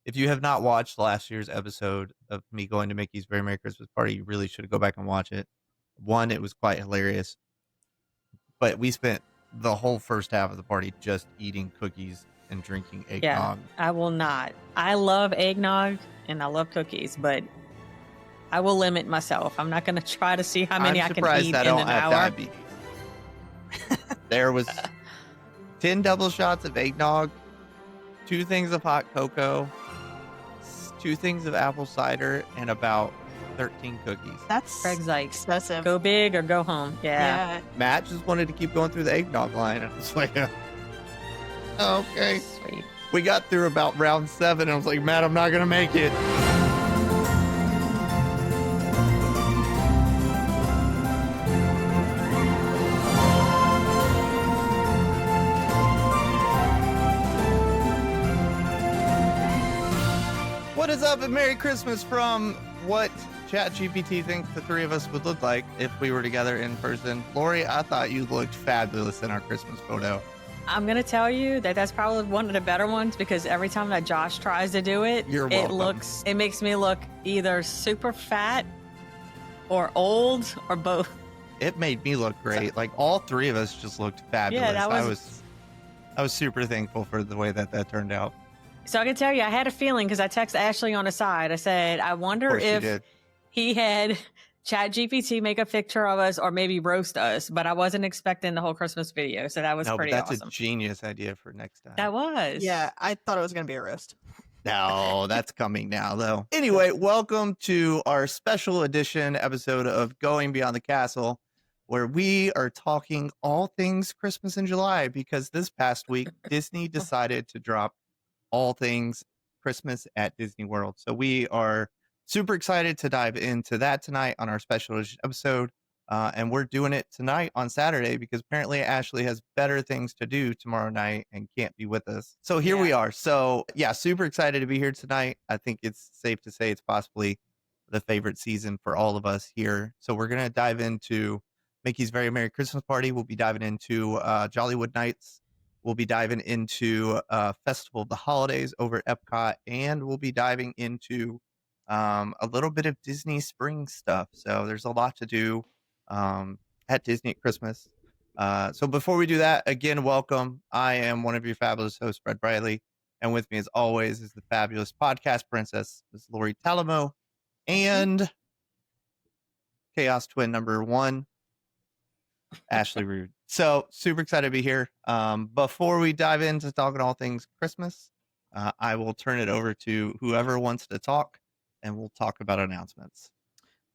If you have not watched last year's episode of me going to Mickey's Very Merry Christmas Party, you really should go back and watch it. One, it was quite hilarious, but we spent the whole first half of the party just eating cookies and drinking Yeah, eggnog. I will not. I love eggnog and I love cookies, but I will limit myself. I'm not going to try to see how many I can eat I in don't an have hour. diabetes. There was 10 double shots of eggnog, 2 things of hot cocoa, 2 things of apple cider, and about 13 cookies. That's Craig's like, excessive. go big or go home. Yeah. Matt just wanted to keep going through the eggnog line. I was like, okay. Sweet. We got through about round 7. And I was like, Matt, I'm not going to make it. What is up and Merry Christmas from what ChatGPT thinks the 3 of us would look like if we were together in person. Lori, I thought you looked fabulous in our Christmas photo. I'm going to tell you that that's probably one of the better ones because every time that Josh tries to do it, You're welcome. it makes me look either super fat or old or both. It made me look great. Like all 3 of us just looked fabulous. Yeah, that was... I was super thankful for the way that turned out. So I can tell you, I had a feeling because I texted Ashley on the side. I said, I wonder if he had ChatGPT make a picture of us or maybe roast us, but I wasn't expecting the whole Christmas video. So that was pretty that's awesome. A genius idea for next time. That was. Yeah, I thought it was going to be a roast. No, that's coming now, though. Anyway, welcome to our special edition episode of Going Beyond the Castle, where we are talking all things Christmas in July because this past week, Disney decided to drop all things Christmas at Disney World. So we are super excited to dive into that tonight on our special edition episode. And we're doing it tonight on Saturday because apparently Ashley has better things to do tomorrow night and can't be with us. So here we are. So yeah, super excited to be here tonight. I think it's safe to say it's possibly the favorite season for all of us here. So we're going to dive into Mickey's Very Merry Christmas Party. We'll be diving into Jollywood Nights. We'll be diving into Festival of the Holidays over at Epcot, and we'll be diving into a little bit of Disney spring stuff. So there's a lot to do at Disney at Christmas. So before we do that, again, welcome. I am one of your fabulous hosts, Fred Briley, and with me, as always, is the fabulous podcast princess, Ms. Lori Talamo, and Chaos Twin number 1, Ashley Rude. So super excited to be here. Before we dive into talking all things Christmas, I will turn it over to whoever wants to talk, and we'll talk about announcements.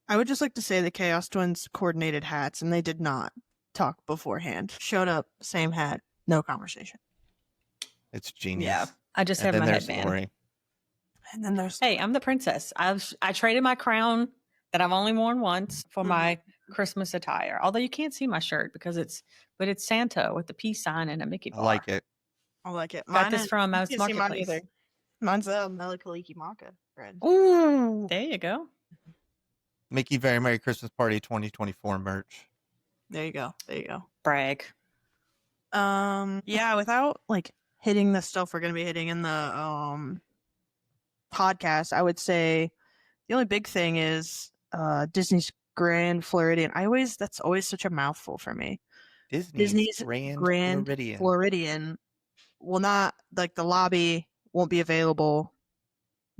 I would just like to say the Chaos Twins coordinated hats, and they did not talk beforehand. Showed up, same hat, no conversation. It's genius. Yeah, I just have my headband. Lori. And then there's Hey, I'm the princess. I traded my crown that I've only worn once for my Christmas attire. Although you can't see my shirt because it's Santa with the peace sign and a Mickey bar. I like it. I like it. Got this from Mouse Marketplace. Mine's a Melikaliki Maca bread. Ooh, there you go. Mickey Very Merry Christmas Party 2024 merch. There you go. There you go. Brag. Yeah, without like hitting the stuff we're gonna be hitting in the podcast, I would say the only big thing is Disney's Grand Floridian. That's always such a mouthful for me. Disney's Grand Floridian will not, like, the lobby won't be available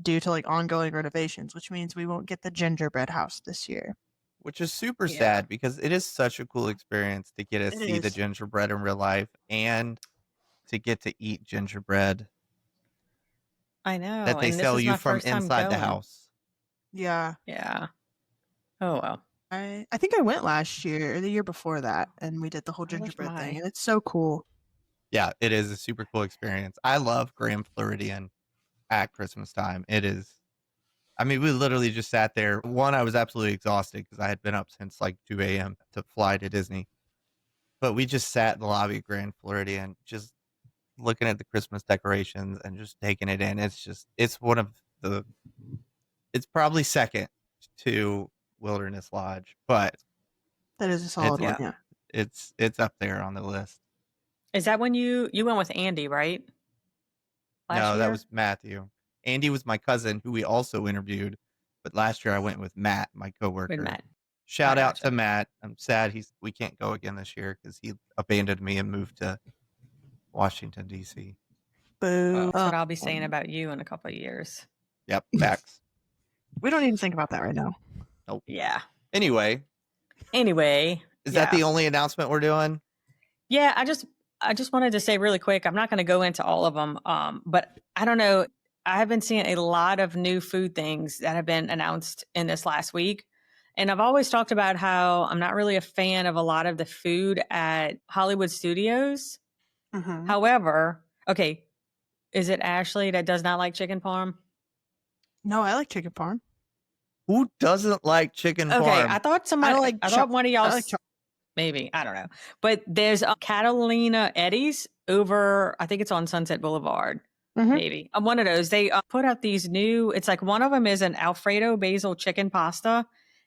due to like ongoing renovations, which means we won't get the gingerbread house this year. Which is super sad because it is such a cool experience to get to see the gingerbread in real life and to get to eat gingerbread. I know. That they sell you from inside the house. Yeah. Yeah. Oh, well. I think I went last year or the year before that, and we did the whole gingerbread thing, and it's so cool. Yeah, it is a super cool experience. I love Grand Floridian at Christmas time. It is. I mean, we literally just sat there. One, I was absolutely exhausted because I had been up since like 2 a.m. to fly to Disney. But we just sat in the lobby of Grand Floridian, just looking at the Christmas decorations and just taking it in. It's one of the, it's probably second to Wilderness Lodge, but that is a solid one. Yeah, it's up there on the list. Is that when you went with Andy, right? No, that was Matthew. Andy was my cousin, who we also interviewed. But last year I went with Matt, my coworker. With Matt. Shout out to Matt. I'm sad we can't go again this year because he abandoned me and moved to Washington, D.C. Boo. That's what I'll be saying about you in a couple of years. Yep, facts. We don't even think about that right now. Nope. Yeah. Anyway. Is that the only announcement we're doing? Yeah, I just wanted to say really quick, I'm not going to go into all of them, but I don't know. I have been seeing a lot of new food things that have been announced in this last week. And I've always talked about how I'm not really a fan of a lot of the food at Hollywood Studios. Mm-hmm. However, okay, is it Ashley that does not like chicken parm? No, I like chicken parm. Who doesn't like chicken parm? Okay, I thought somebody, I thought one of y'all, maybe, I don't know. But there's Catalina Eddie's over, I think it's on Sunset Boulevard. Mm-hmm. Maybe. One of those. They put out these new, it's like one of them is an Alfredo basil chicken pasta,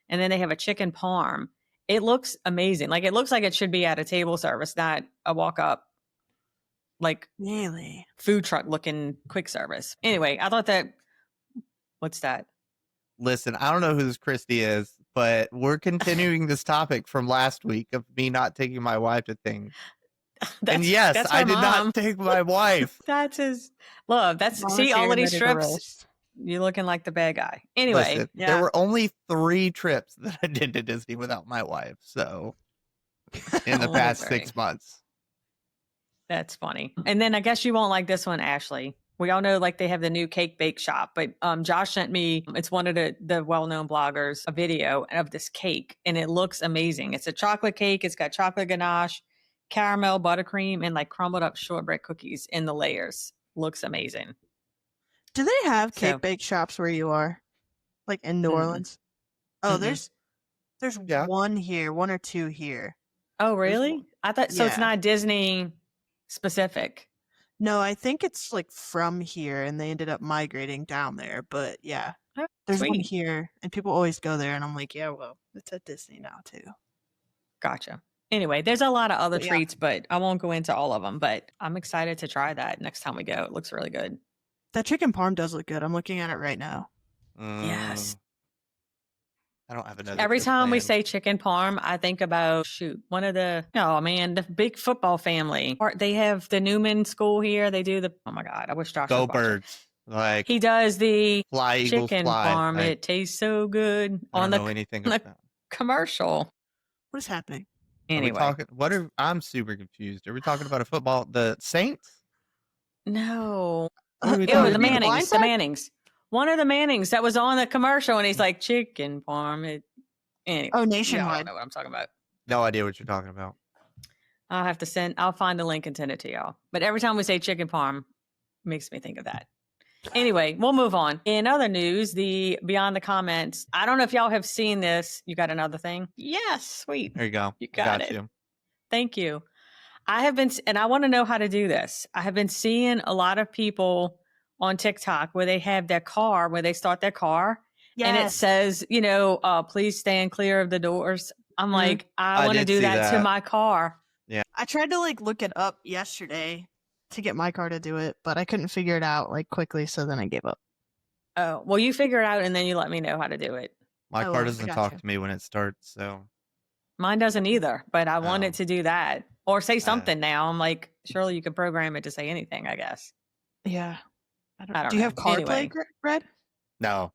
and then they have a chicken parm. It looks amazing. Like it looks like it should be at a table service, not a walk up, like really food truck looking quick service. Anyway, I thought that, what's that? Listen, I don't know who this Christy is, but we're continuing this topic from last week of me not taking my wife to things. And yes, I did not take my wife. That's his love. That's see all of these trips. You're looking like the bad guy. Anyway, listen, there were only 3 trips that I did to Disney without my wife. So in the past 6 months. That's funny. And then I guess you won't like this one, Ashley. We all know like they have the new cake bake shop, but Josh sent me, it's one of the well-known bloggers, a video of this cake, and it looks amazing. It's a chocolate cake. It's got chocolate ganache, caramel, buttercream, and like crumbled up shortbread cookies in the layers. Looks amazing. Do they have cake bake shops where you are? Like in New Orleans? Oh, there's one here, 1 or 2 here. Oh, really? I thought so. It's not Disney specific. No, I think it's like from here and they ended up migrating down there. But yeah, there's one here and people always go there. And I'm like, yeah, well, it's at Disney now too. Gotcha. Anyway, there's a lot of other treats, but I won't go into all of them. But I'm excited to try that next time we go. It looks really good. That chicken parm does look good. I'm looking at it right now. Yes. I don't have another. Every time we say chicken parm, I think about one of the the big football family. They have the Newman School here. They do oh my God, I wish Josh Go Birds. Like he does the fly Eagles chicken fly. parm. It tastes so good I don't know anything about commercial. What is happening? Anyway, I'm super confused. Are we talking about a football? The Saints? No. The Mannings. The Mannings. One of the Mannings that was on the commercial, and he's like chicken parm. Anyway, Nationwide. I don't know what I'm talking about. No idea what you're talking about. I'll find the link and send it to y'all. But every time we say chicken parm, makes me think of that. Anyway, we'll move on. In other news, the Beyond the Comments. I don't know if y'all have seen this. You got another thing? Yes, sweet. There you go. You got it. Thank you. I have been, and I want to know how to do this. I have been seeing a lot of people on TikTok where they have their car, where they start their car, and it says, please stand clear of the doors. I'm like, I want to do that to my car. Yeah. I tried to look it up yesterday to get my car to do it, but I couldn't figure it out quickly, so then I gave up. Oh, well, you figure it out and then you let me know how to do it. My car doesn't talk to me when it starts, so. Mine doesn't either, but I wanted to do that. Or say something now. I'm like, surely you could program it to say anything, I guess. Yeah. I don't know. Do you have CarPlay, Red? No.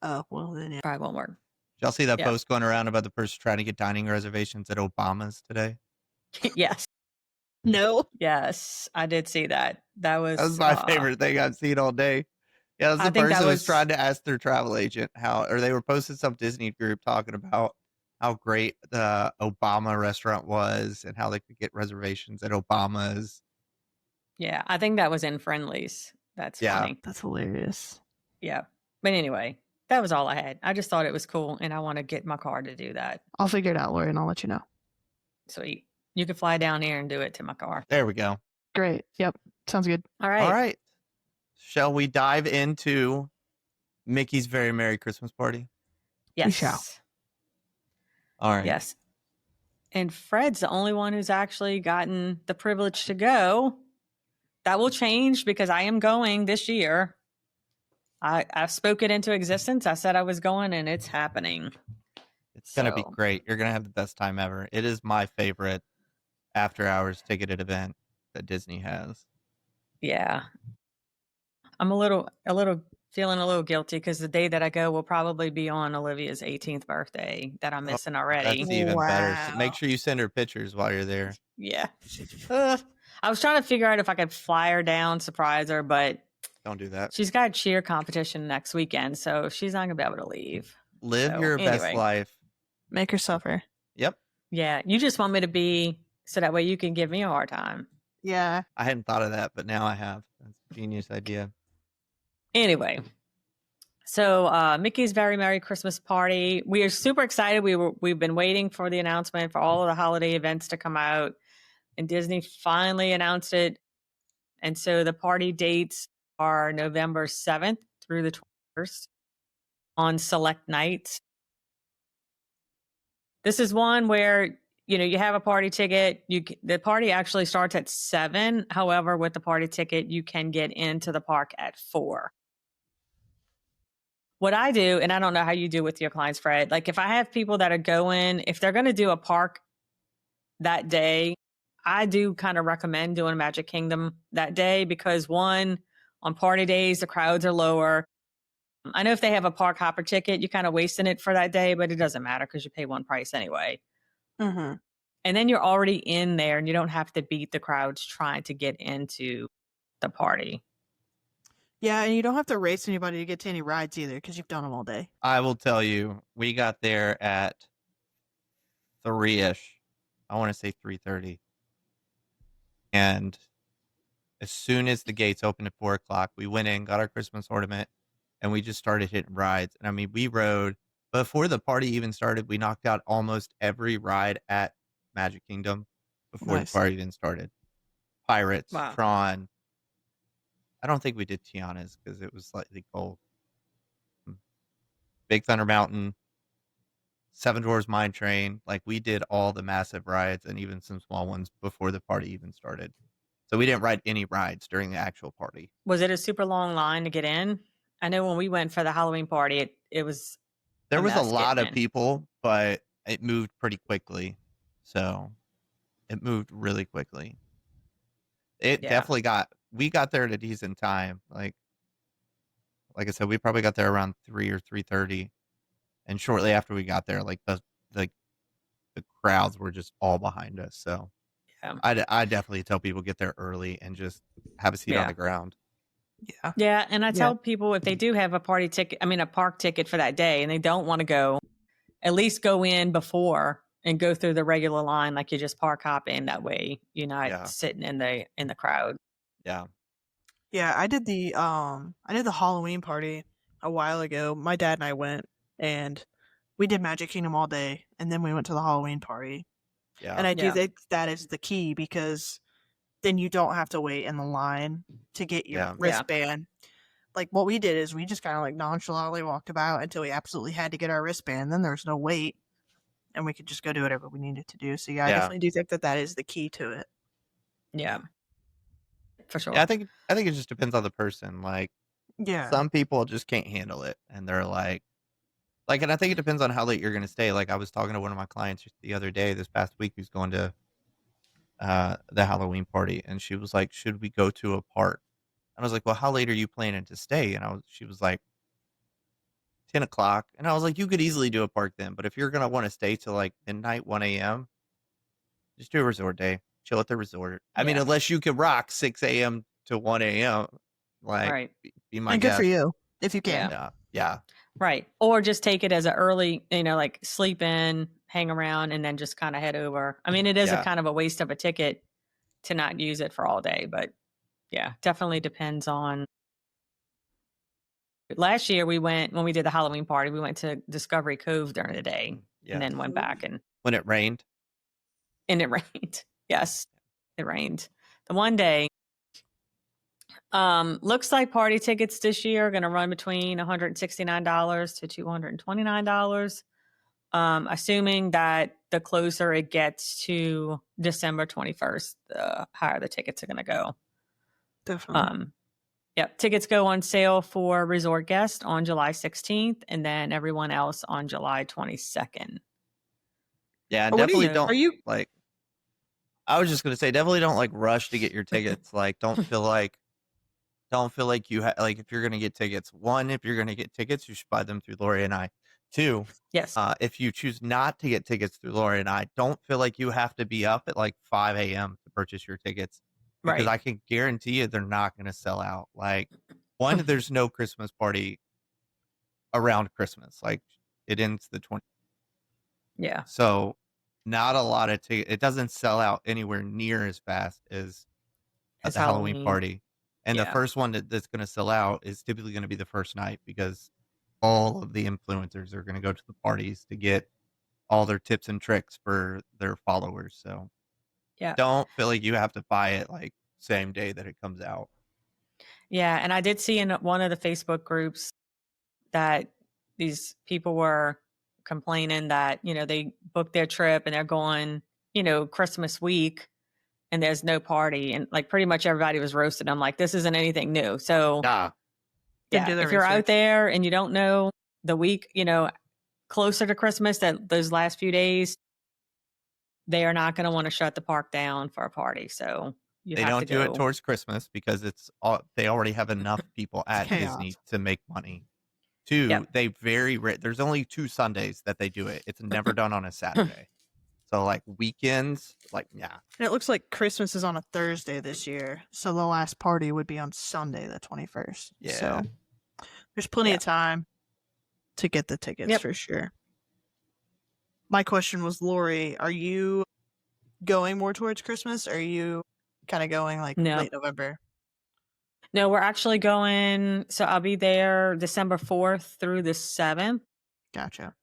Oh, well then probably won't work. Did y'all see that post going around about the person trying to get dining reservations at Obama's today? Yes. No. Yes, I did see that. That was my favorite thing I've seen all day. Yeah, that was the person who was trying to ask their travel agent or they were posting some Disney group talking about how great the Obama restaurant was and how they could get reservations at Obama's. Yeah, I think that was in Friendly's. That's funny. That's hilarious. Yeah. But anyway, that was all I had. I just thought it was cool, and I want to get my car to do that. I'll figure it out, Lori, and I'll let you know. Sweet. You can fly down here and do it to my car. There we go. Great. Yep. Sounds good. All right. Shall we dive into Mickey's Very Merry Christmas Party? Yes. We shall. All right. Yes. And Fred's the only one who's actually gotten the privilege to go. That will change because I am going this year. I spoke it into existence. I said I was going, and it's happening. It's going to be great. You're going to have the best time ever. It is my favorite after-hours ticketed event that Disney has. Yeah. I'm feeling a little guilty because the day that I go will probably be on Olivia's 18th birthday that I'm missing already. That's even better. So make sure you send her pictures while you're there. Yeah. I was trying to figure out if I could fly her down, surprise her, but don't do that. She's got a cheer competition next weekend, so she's not gonna be able to leave. Live your best life. Make her suffer. Yep. Yeah. You just want me to be so that way you can give me a hard time. Yeah. I hadn't thought of that, but now I have. That's a genius idea. Anyway. So Mickey's Very Merry Christmas Party. We are super excited. We've been waiting for the announcement for all of the holiday events to come out, and Disney finally announced it. And so the party dates are November 7th through the 21st on select nights. This is one where, you have a party ticket. The party actually starts at 7. However, with the party ticket, you can get into the park at 4. What I do, and I don't know how you do with your clients, Fred, like if I have people that are going, if they're going to do a park that day, I do kind of recommend doing Magic Kingdom that day because on party days, the crowds are lower. I know if they have a park hopper ticket, you're kind of wasting it for that day, but it doesn't matter because you pay one price anyway. Mm-hmm. And then you're already in there and you don't have to beat the crowds trying to get into the party. Yeah, and you don't have to race anybody to get to any rides either because you've done them all day. I will tell you, we got there at 3-ish. I want to say 3:30. And as soon as the gates opened at 4 o'clock, we went in, got our Christmas ornament, and we just started hitting rides. And I mean, we rode before the party even started. We knocked out almost every ride at Magic Kingdom before the party even started. Pirates, Tron. I don't think we did Tiana's because it was slightly cold. Big Thunder Mountain, Seven Dwarfs Mine Train. Like we did all the massive rides and even some small ones before the party even started. So we didn't ride any rides during the actual party. Was it a super long line to get in? I know when we went for the Halloween party, it was. There was a lot of people, but it moved pretty quickly. So it moved really quickly. It definitely we got there at a decent time. Like I said, we probably got there around 3 or 3:30. And shortly after we got there, like the crowds were just all behind us. So I definitely tell people get there early and just have a seat on the ground. Yeah. Yeah. And I tell people if they do have a park ticket for that day and they don't want to go, at least go in before and go through the regular line like you just park hop in. That way you're not sitting in the crowd. Yeah. Yeah, I did the Halloween party a while ago. My dad and I went and we did Magic Kingdom all day and then we went to the Halloween party. Yeah. And I do think that is the key because then you don't have to wait in the line to get your wristband. Like what we did is we just kind of like nonchalantly walked about until we absolutely had to get our wristband. Then there's no wait and we could just go do whatever we needed to do. So I definitely do think that is the key to it. Yeah. For sure. Yeah, I think it just depends on the person. Like some people just can't handle it and they're like, and I think it depends on how late you're going to stay. Like I was talking to one of my clients the other day, this past week, who's going to the Halloween party. And she was like, should we go to a park? And I was like, well, how late are you planning to stay? And she was like, 10 o'clock. And I was like, you could easily do a park then. But if you're going to want to stay till like midnight, 1 a.m., just do a resort day. Chill at the resort. I mean, unless you can rock 6 a.m. to 1 a.m., like be my guest. Good for you if you can. Yeah. Right. Or just take it as an early, like sleep in, hang around, and then just kind of head over. I mean, it is a kind of a waste of a ticket to not use it for all day, but definitely depends on. Last year when we did the Halloween party, we went to Discovery Cove during the day and then went back when it rained. And it rained. Yes, it rained. The one day, looks like party tickets this year are going to run between $169 to $229. Assuming that the closer it gets to December 21st, the higher the tickets are going to go. Definitely. Yep. Tickets go on sale for resort guests on July 16th and then everyone else on July 22nd. Yeah, definitely don't like. I was just gonna say, definitely don't like rush to get your tickets. Like, don't feel like you like if you're gonna get tickets. One, if you're gonna get tickets, you should buy them through Lori and I. Two, yes, if you choose not to get tickets through Lori and I, don't feel like you have to be up at like 5 a.m. to purchase your tickets because I can guarantee you they're not gonna sell out. Like, one, there's no Christmas party around Christmas. Like, it ends the 20th. Yeah. So not a lot of tickets. It doesn't sell out anywhere near as fast as at the Halloween party. And the first one that's going to sell out is typically going to be the first night because all of the influencers are going to go to the parties to get all their tips and tricks for their followers. So don't feel like you have to buy it like same day that it comes out. Yeah. And I did see in one of the Facebook groups that these people were complaining that, they booked their trip and they're going, Christmas week and there's no party. And like pretty much everybody was roasted. I'm like, this isn't anything new. So if you're out there and you don't know the week, closer to Christmas, that those last few days, they are not going to want to shut the park down for a party. So they don't do it towards Christmas because they already have enough people at Disney to make money. Two, they there's only 2 Sundays that they do it. It's never done on a Saturday. So like weekends, like, yeah. And it looks like Christmas is on a Thursday this year. So the last party would be on Sunday, the 21st. Yeah. So there's plenty of time to get the tickets for sure. My question was, Lori, are you going more towards Christmas? Or are you kind of going like late November? No, we're actually going. So I'll be there December 4th through the 7th. Gotcha.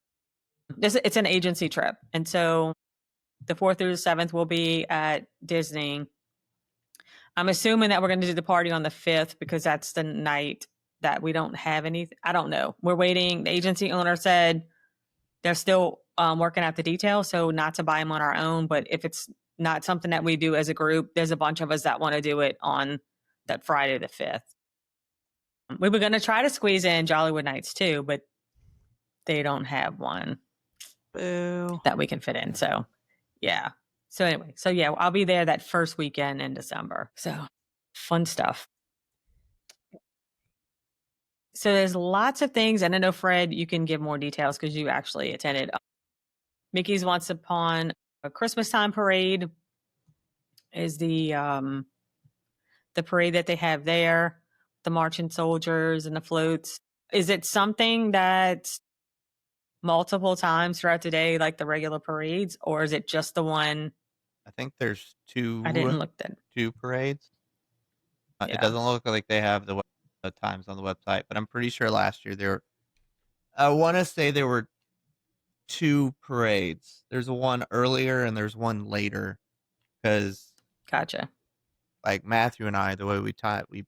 It's an agency trip. And so the 4th through the 7th will be at Disney. I'm assuming that we're going to do the party on the 5th because that's the night that we don't have anything. I don't know. We're waiting. The agency owner said they're still working out the details. So not to buy them on our own. But if it's not something that we do as a group, there's a bunch of us that want to do it on that Friday the 5th. We were going to try to squeeze in Jollywood Nights too, but they don't have one that we can fit in. So yeah. So anyway, I'll be there that first weekend in December. So fun stuff. So there's lots of things. And I know, Fred, you can give more details because you actually attended Mickey's Once Upon a Christmastime Parade is the parade that they have there, the marching soldiers and the floats. Is it something that multiple times throughout the day, like the regular parades, or is it just the one? I think there's 2. I didn't look then. 2 parades. It doesn't look like they have the times on the website, but I'm pretty sure last year I want to say there were 2 parades. There's one earlier and there's one later because gotcha. Like Matthew and I, the way we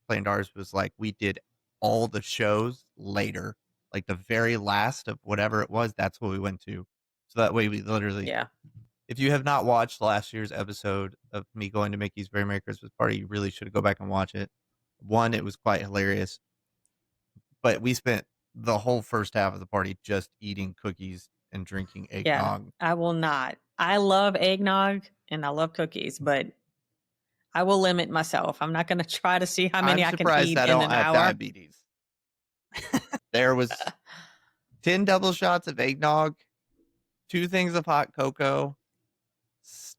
planned ours was like we did all the shows later, like the very last of whatever it was. That's what we went to. So that way we literally, if you have not watched last year's episode of me going to Mickey's Very Merry Christmas Party, you really should go back and watch it. One, it was quite hilarious, but we spent the whole first half of the party just eating cookies and drinking eggnog. Yeah, I will not. I love eggnog and I love cookies, but I will limit myself. I'm not going to try to see how many I can eat in an hour. Diabetes. There was 10 double shots of eggnog, 2 things of hot cocoa,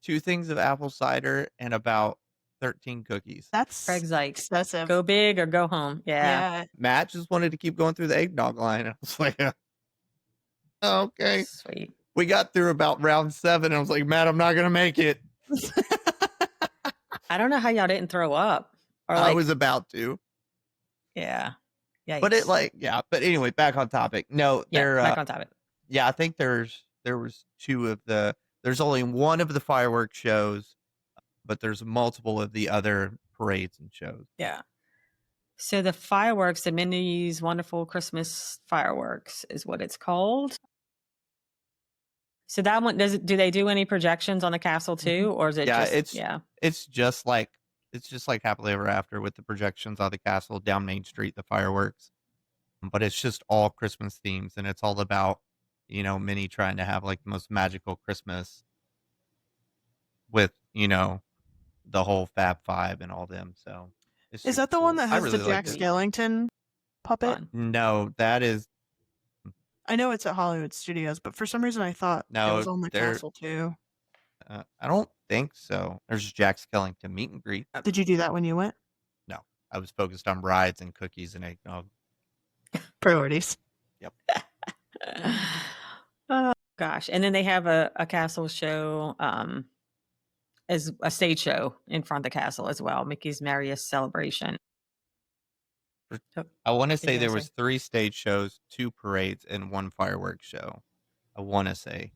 2 things of apple cider, and about 13 cookies. That's Craig's like, excessive. Go big or go home. Yeah. Matt just wanted to keep going through the eggnog line. I was like, okay. Sweet. We got through about round 7. And I was like, Matt, I'm not going to make it. I don't know how y'all didn't throw up. Or I was about to. Yeah. Yeah. But but anyway, back on topic. No, back on topic. Yeah, I think there was 2 of there's only one of the fireworks shows, but there's multiple of the other parades and shows. Yeah. So the fireworks, the Minnie's Wonderful Christmas Fireworks is what it's called. So that one, do they do any projections on the castle too? Or is it it's it's just like Happily Ever After with the projections on the castle, down Main Street, the fireworks. But it's just all Christmas themes, and it's all about, Minnie trying to have like the most magical Christmas with, the whole Fab Five and all them. So is that the one that has really the Jack Skellington puppet? No, that is. I know it's at Hollywood Studios, but for some reason I thought it was on the castle too. I don't think so. There's Jack Skellington meet and greet. Did you do that when you went? No, I was focused on rides and cookies and eggnog. Priorities. Yep. Oh gosh, and then they have a castle show, as a stage show in front of the castle as well. Mickey's Merriest Celebration. I want to say there was 3 stage shows, 2 parades, and 1 fireworks show. I want to say.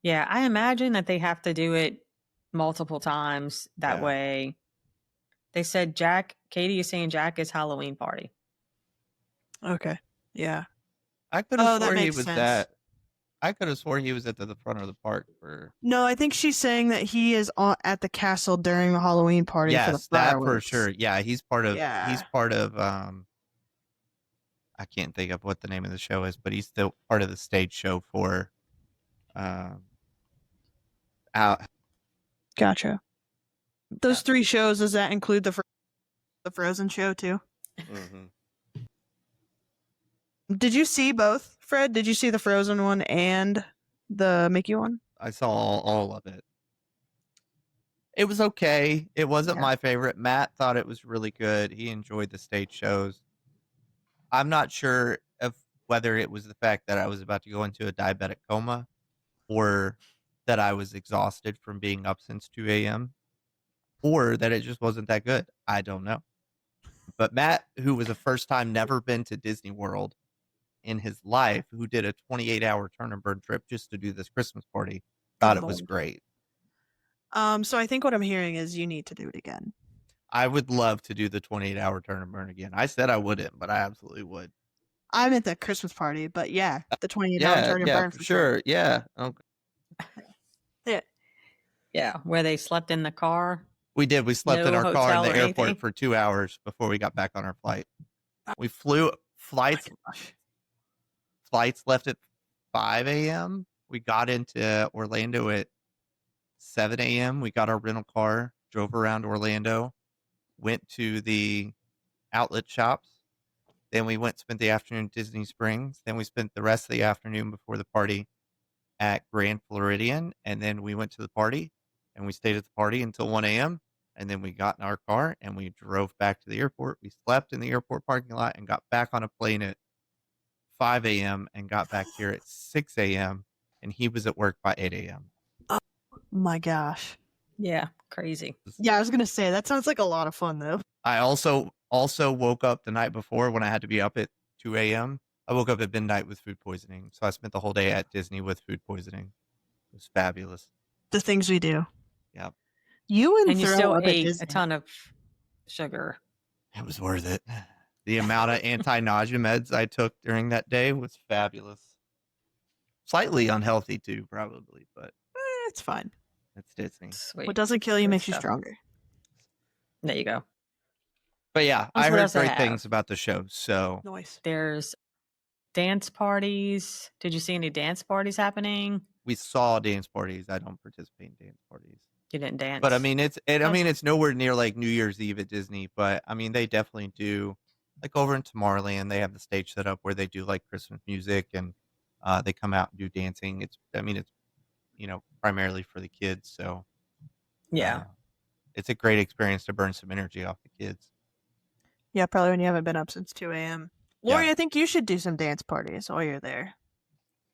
Yeah, I imagine that they have to do it multiple times. That way, they said Katie is saying Jack is Halloween party. Okay. Yeah. I could have sworn he was that. I could have sworn he was at the front of the park for. No, I think she's saying that he is at the castle during the Halloween party. Yes, for the that fireworks. for sure. Yeah, he's part of. Yeah. He's part of. I can't think of what the name of the show is, but he's still part of the stage show for. Out. Gotcha. Those 3 shows, does that include the Frozen show too? Mm-hmm. Did you see both, Fred? Did you see the Frozen one and the Mickey one? I saw all of it. It was okay. It wasn't my favorite. Matt thought it was really good. He enjoyed the stage shows. I'm not sure of whether it was the fact that I was about to go into a diabetic coma or that I was exhausted from being up since 2 a.m. or that it just wasn't that good. I don't know. But Matt, who was a first time never been to Disney World in his life, who did a 28-hour turn and burn trip just to do this Christmas party, thought it was great. So I think what I'm hearing is you need to do it again. I would love to do the 28-hour turn and burn again. I said I wouldn't, but I absolutely would. I'm at the Christmas party, but yeah, the 28-hour turn and burn for sure. Yeah. Okay. Yeah, where they slept in the car. We did. We slept in our car in the airport anything. for 2 hours before we got back on our flight. We flew flights left at 5 a.m. We got into Orlando at 7 a.m. We got our rental car, drove around Orlando, went to the outlet shops. Then we spent the afternoon at Disney Springs. Then we spent the rest of the afternoon before the party at Grand Floridian. And then we went to the party and we stayed at the party until 1 a.m. And then we got in our car and we drove back to the airport. We slept in the airport parking lot and got back on a plane at 5 a.m. and got back here at 6 a.m. And he was at work by 8 a.m. Oh my gosh. Yeah, crazy. Yeah, I was going to say, that sounds like a lot of fun though. I also woke up the night before when I had to be up at 2 a.m. I woke up at midnight with food poisoning. So I spent the whole day at Disney with food poisoning. It was fabulous. The things we do. Yep. And you still ate a ton of sugar. It was worth it. The amount of anti-nausea meds I took during that day was fabulous. Slightly unhealthy too, probably, but it's fine. It's Disney. Sweet. What doesn't kill you makes you stronger. There you go. But yeah, I heard great things about the show. So nice. There's dance parties. Did you see any dance parties happening? We saw dance parties. I don't participate in dance parties. You didn't dance, but I mean, it's nowhere near like New Year's Eve at Disney. But I mean, they definitely do. Like over in Tomorrowland, they have the stage set up where they do like Christmas music and they come out and do dancing. It's primarily for the kids. So yeah, it's a great experience to burn some energy off the kids. Yeah, probably when you haven't been up since 2 a.m. Lori, I think you should do some dance parties while you're there.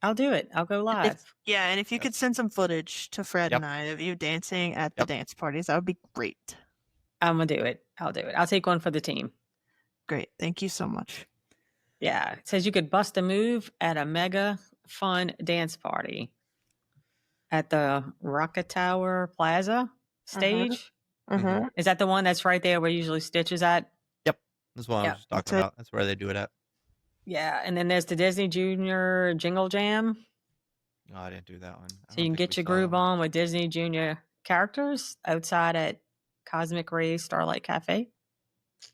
I'll do it. I'll go live. And if you could send some footage to Fred and I of you dancing at the dance parties, that would be great. I'm going to do it. I'll do it. I'll take one for the team. Great. Thank you so much. Yeah. It says you could bust a move at a mega fun dance party at the Rocket Tower Plaza stage. Mm-hmm. Is that the one that's right there where usually Stitch is at? Yep. That's what I was just talking about. That's where they do it at. Yeah. And then there's the Disney Junior Jingle Jam. No, I didn't do that one. So you can get your groove on with Disney Junior characters outside at Cosmic Ray Starlight Cafe?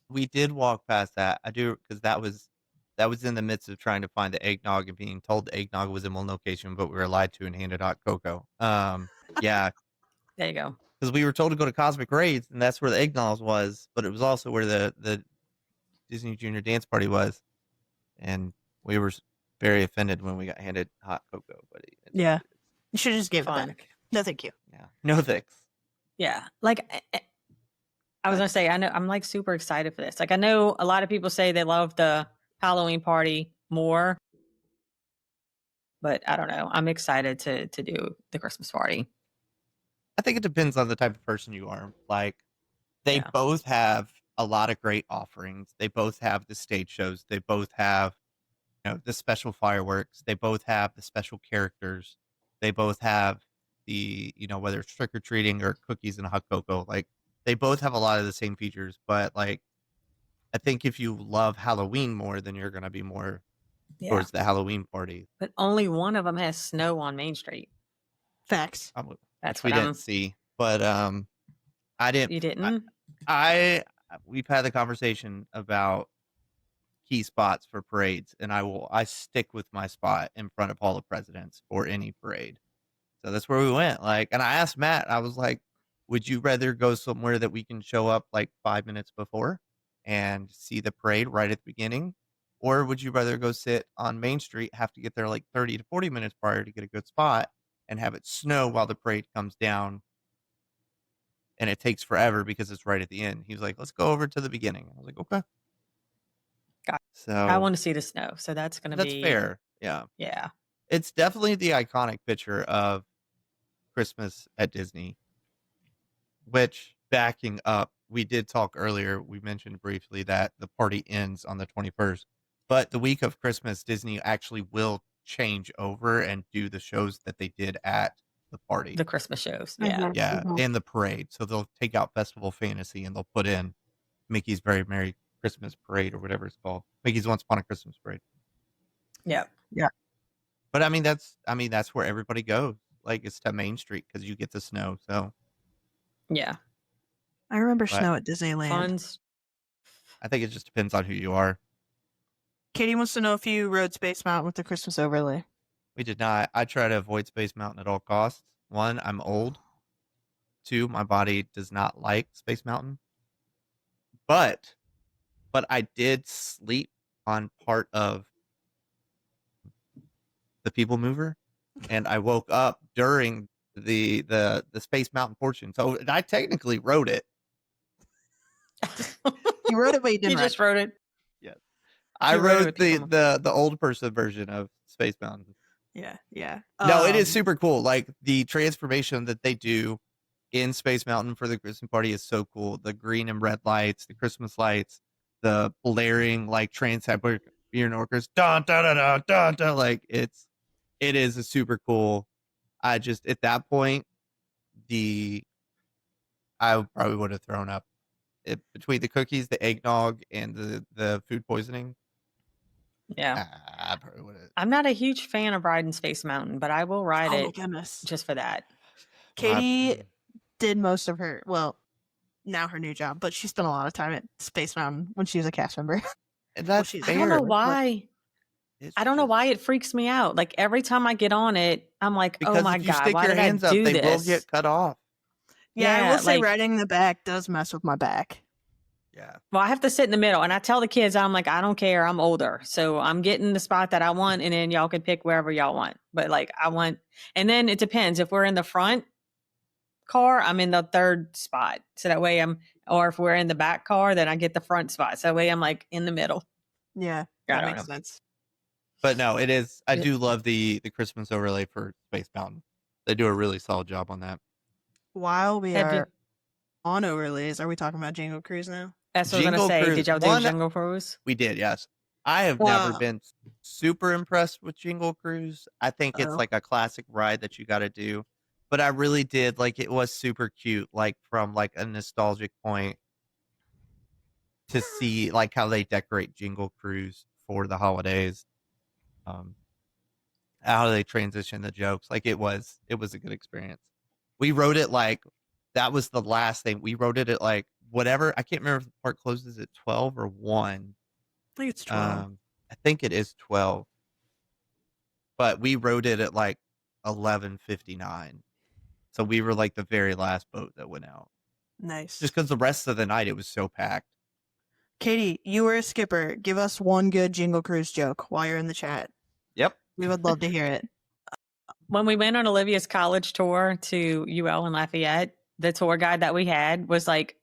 We did walk past that. I do, because that was in the midst of trying to find the eggnog and being told the eggnog was in one location, but we were lied to and handed hot cocoa. Yeah, There you go. because we were told to go to Cosmic Raids, and that's where the eggnog was, but it was also where the Disney Junior Dance Party was, and we were very offended when we got handed hot cocoa. But Yeah. You should just give it Fun. back. No, thank you. yeah, no thanks. Yeah. Like, I was going to say, I know I'm like super excited for this. Like, I know a lot of people say they love the Halloween party more, but I don't know. I'm excited to do the Christmas party. I think it depends on the type of person you are. Like, they both have a lot of great offerings. They both have the stage shows. They both have, the special fireworks. They both have the special characters. They both have the, whether it's trick or treating or cookies and hot cocoa. Like, they both have a lot of the same features. But like, I think if you love Halloween more, then you're going to be more towards the Halloween party. But only one of them has snow on Main Street. Facts. That's we didn't see. But I didn't. You didn't? We've had the conversation about key spots for parades, and I stick with my spot in front of Hall of Presidents for any parade. So that's where we went. Like, and I asked Matt, I was like, would you rather go somewhere that we can show up like 5 minutes before and see the parade right at the beginning? Or would you rather go sit on Main Street, have to get there like 30 to 40 minutes prior to get a good spot, and have it snow while the parade comes down? And it takes forever because it's right at the end. He was like, let's go over to the beginning. I was like, okay. So I want to see the snow. So that's going to be. That's fair. Yeah. Yeah. It's definitely the iconic picture of Christmas at Disney, which, backing up, we did talk earlier. We mentioned briefly that the party ends on the 21st, but the week of Christmas, Disney actually will change over and do the shows that they did at the party. The Christmas shows. Yeah. Yeah. And the parade. So they'll take out Festival Fantasy and they'll put in Mickey's Very Merry Christmas Parade or whatever it's called. Mickey's Once Upon a Christmas Parade. Yeah. Yeah. But that's where everybody goes. Like, it's to Main Street because you get the snow. So yeah. I remember snow at Disneyland. Funds. I think it just depends on who you are. Katie wants to know if you rode Space Mountain with the Christmas overlay. We did not. I try to avoid Space Mountain at all costs. 1, I'm old. 2, my body does not like Space Mountain. But I did sleep on part of the People Mover, and I woke up during the Space Mountain portion. So I technically rode it. You rode it, but you didn't. You just rode it. Yes. I rode the old person version of Space Mountain. Yeah, yeah. No, it is super cool. Like, the transformation that they do in Space Mountain for the Christmas party is so cool. The green and red lights, the Christmas lights, the blaring like Trans-Siberian Orchestra, dun, dun, dun, dun, dun, dun, like it is a super cool. I just, at that point, I probably would have thrown up. Between the cookies, the eggnog, and the food poisoning. Yeah. I probably would have. I'm not a huge fan of riding Space Mountain, but I will ride it just for that. Katie did most of her, now her new job, but she spent a lot of time at Space Mountain when she was a cast member. And that's I don't know why. I don't know why it freaks me out. Like, every time I get on it, I'm like, oh my God, why did I do this? They will get cut off. Yeah, I will say riding in the back does mess with my back. Yeah. Well, I have to sit in the middle, and I tell the kids, I'm like, I don't care. I'm older. So I'm getting the spot that I want, and then y'all can pick wherever y'all want. But like, and then it depends. If we're in the front car, I'm in the third spot. So that way or if we're in the back car, then I get the front spot. So that way I'm like in the middle. Yeah, that makes sense. But no, it is. I do love the Christmas overlay for Space Mountain. They do a really solid job on that. While we are on overlays, are we talking about Jingle Cruise now? That's what I was going to say. Did y'all do Jingle Cruise? We did, yes. I have never been super impressed with Jingle Cruise. I think it's like a classic ride that you got to do. But I really did. Like, it was super cute, like from like a nostalgic point, to see like how they decorate Jingle Cruise for the holidays. How they transition the jokes. Like, it was a good experience. We rode it like that was the last thing. We rode it at like whatever. I can't remember if the park closes at 12 or 1. I think it's 12. I think it is 12. But we rode it at like 11:59. So we were like the very last boat that went out. Nice. Just because the rest of the night it was so packed. Katie, you were a skipper. Give us one good Jingle Cruise joke while you're in the chat. Yep. We would love to hear it. When we went on Olivia's college tour to UL in Lafayette, the tour guide that we had was like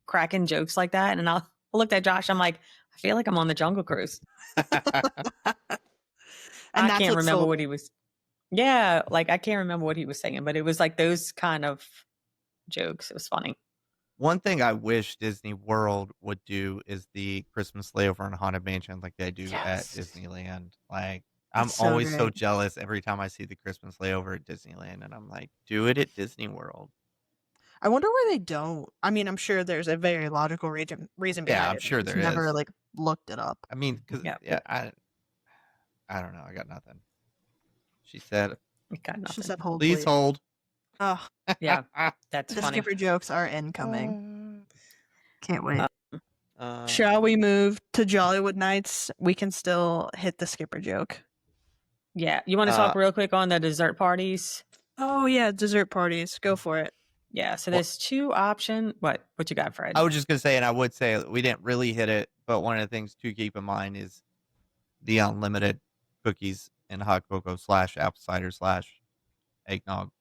cracking jokes like that. And I looked at Josh. I'm like, I feel like I'm on the Jungle Cruise. And I can't remember what he was. Yeah, like I can't remember what he was saying, but it was like those kind of jokes. It was funny. One thing I wish Disney World would do is the Christmas layover in Haunted Mansion like they do at Disneyland. Like, I'm always so jealous every time I see the Christmas layover at Disneyland, and I'm like, do it at Disney World. I wonder why they don't. I mean, I'm sure there's a very logical reason behind it. Yeah, I'm sure there is. Never like looked it up. I mean, because I don't know. I got nothing. She said, She said, hold, please hold. Oh, yeah, that's the funny. skipper jokes are incoming. Can't wait. Uh, Shall we move to Jollywood Nights? We can still hit the skipper joke. Yeah, you want to talk real quick on the dessert parties? Oh yeah, dessert parties. Go for it. Yeah, so there's two options. What you got, Fred? I was just gonna say, and I would say we didn't really hit it, but one of the things to keep in mind is the unlimited cookies and hot cocoa / apple cider / eggnog.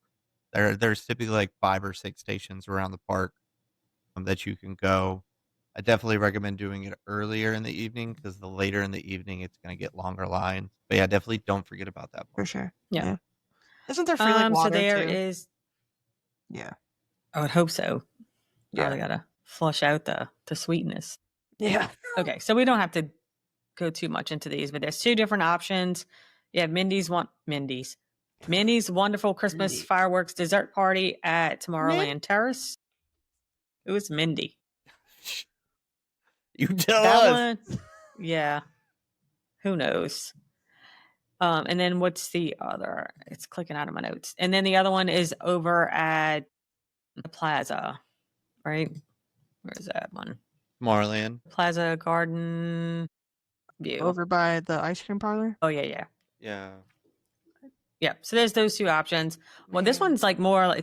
There's typically like 5 or 6 stations around the park that you can go. I definitely recommend doing it earlier in the evening because the later in the evening it's going to get longer lines. But yeah, definitely don't forget about that part. For sure. Yeah. Isn't there free like water so there too? is. Yeah. I would hope so. Yeah. Probably gotta flush out the sweetness. Yeah. Okay, so we don't have to go too much into these, but there's 2 different options. You have Mindy's wonderful Christmas fireworks dessert party at Tomorrowland Terrace. It was Mindy. You tell that us. One, yeah. Who knows? And then what's the other? It's clicking out of my notes. And then the other one is over at the Plaza, right? Where's that one? Tomorrowland. Plaza Garden View. Over by the ice cream parlor? Oh, yeah. Yeah. Yeah. So there's those 2 options. Well, this one's like more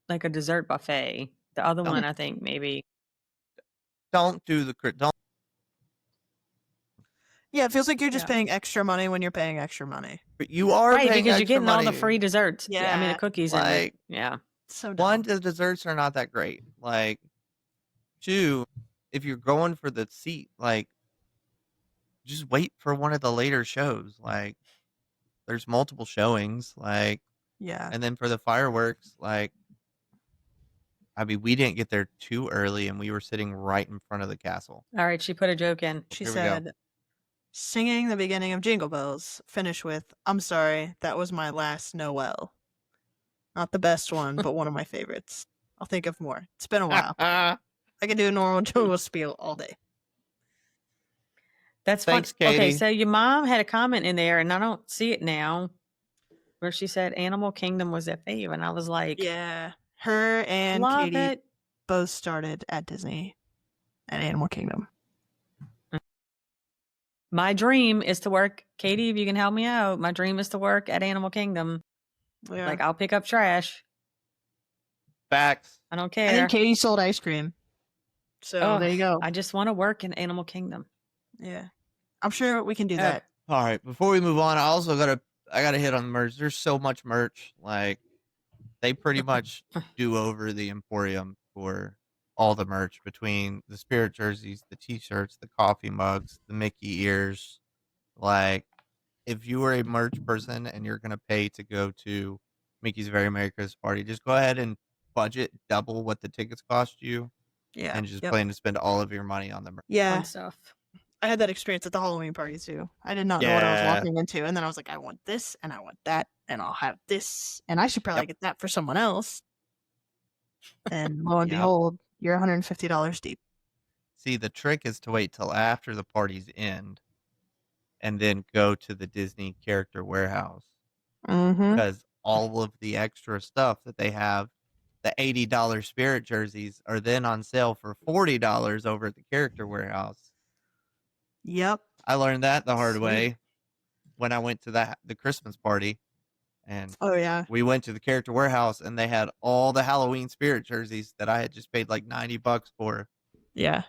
like a dessert buffet. The other one, I think, maybe. Don't. Yeah, it feels like you're just paying extra money when you're paying extra money. But you are right paying because you're getting money. all the free desserts. Yeah. I mean the cookies and So dumb. 1, the desserts are not that great. Like 2, if you're going for the seat, like just wait for one of the later shows. Like there's multiple showings. Like and then for the fireworks, like I mean, we didn't get there too early, and we were sitting right in front of the castle. All right, she put a joke in. She said, singing the beginning of Jingle Bells, finish with, I'm sorry, that was my last Noel. Not the best one, but one of my favorites. I'll think of more. It's been a while. I can do a normal Jingle spiel all day. That's Thanks, fun. Katie. Okay, so your mom had a comment in there, and I don't see it now, where she said Animal Kingdom was their fave, and I was like, yeah, her and Katie both started at Disney at Animal Kingdom. My dream is to work, Katie, if you can help me out, my dream is to work at Animal Kingdom. Yeah. Like, I'll pick up trash. Facts. I don't care. And then Katie sold ice cream. So there you go. I just want to work in Animal Kingdom. Yeah. I'm sure we can do that. All right. Before we move on, I gotta hit on the merch. There's so much merch. Like they pretty much do over the Emporium for all the merch between the Spirit jerseys, the t-shirts, the coffee mugs, the Mickey ears. Like if you are a merch person and you're going to pay to go to Mickey's Very Merry Christmas Party, just go ahead and budget double what the tickets cost you. Yeah. And just plan to spend all of your money on the merch. Yeah. Fun stuff. I had that experience at the Halloween party too. I did not know what I was walking into. And then I was like, I want this and I want that and I'll have this. And I should probably get that for someone else. And lo and behold, you're $150 deep. See, the trick is to wait till after the parties end and then go to the Disney Character Warehouse. Mm-hmm. Because all of the extra stuff that they have the $80 spirit jerseys are then on sale for $40 over at the Character Warehouse. Yep. I learned that the hard way when I went to the Christmas party. And we went to the Character Warehouse and they had all the Halloween spirit jerseys that I had just paid like $90 for. Yeah.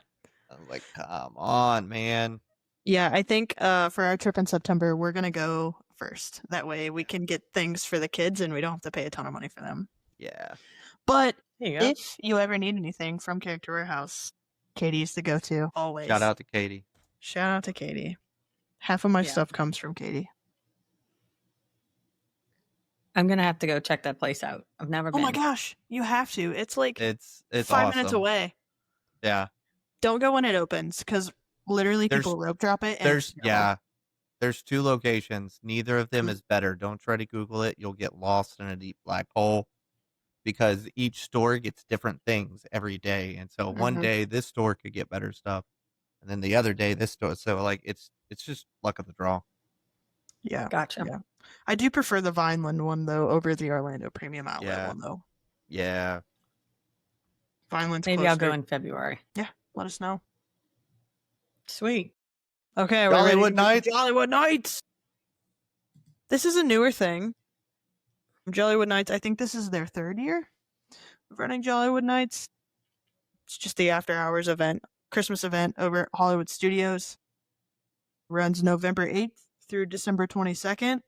I was like, come on, man. Yeah, I think for our trip in September, we're going to go first. That way we can get things for the kids and we don't have to pay a ton of money for them. Yeah. But if you ever need anything from Character Warehouse, Katie's the go-to, always. Shout out to Katie. Shout out to Katie. Half of my stuff comes from Katie. I'm going to have to go check that place out. I've never been. Oh my gosh, you have to. It's like it's 5 minutes away. Yeah. Don't go when it opens because literally people rope drop it. And there's 2 locations. Neither of them is better. Don't try to Google it. You'll get lost in a deep black hole because each store gets different things every day. And so one day this store could get better stuff. And then the other day this store. So like it's just luck of the draw. Yeah. Gotcha. Yeah. I do prefer the Vineland one though over the Orlando Premium Outlet one though. Yeah. Vineland's maybe closer. I'll go in February. Yeah. Let us know. Sweet. Okay. Jollywood Nights. Jollywood Nights. This is a newer thing. Jollywood Nights. I think this is their 3rd year of running Jollywood Nights. It's just the after hours event, Christmas event over at Hollywood Studios. Runs November 8th through December 22nd.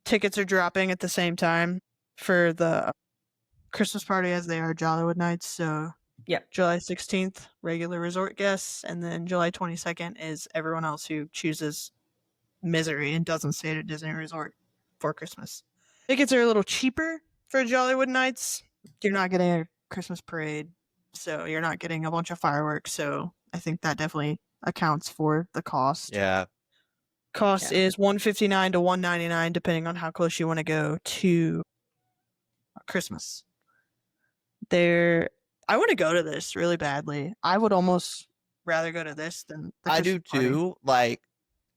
Tickets are dropping at the same time for the Christmas party as they are Jollywood Nights. So July 16th, regular resort guests, and then July 22nd is everyone else who chooses Misery and doesn't stay at a Disney resort for Christmas. Tickets are a little cheaper for Jollywood Nights. You're not getting a Christmas parade, so you're not getting a bunch of fireworks. So I think that definitely accounts for the cost. Yeah. Cost is $159 to $199 depending on how close you want to go to Christmas. I want to go to this really badly. I would almost rather go to this than the I do Christmas too. Like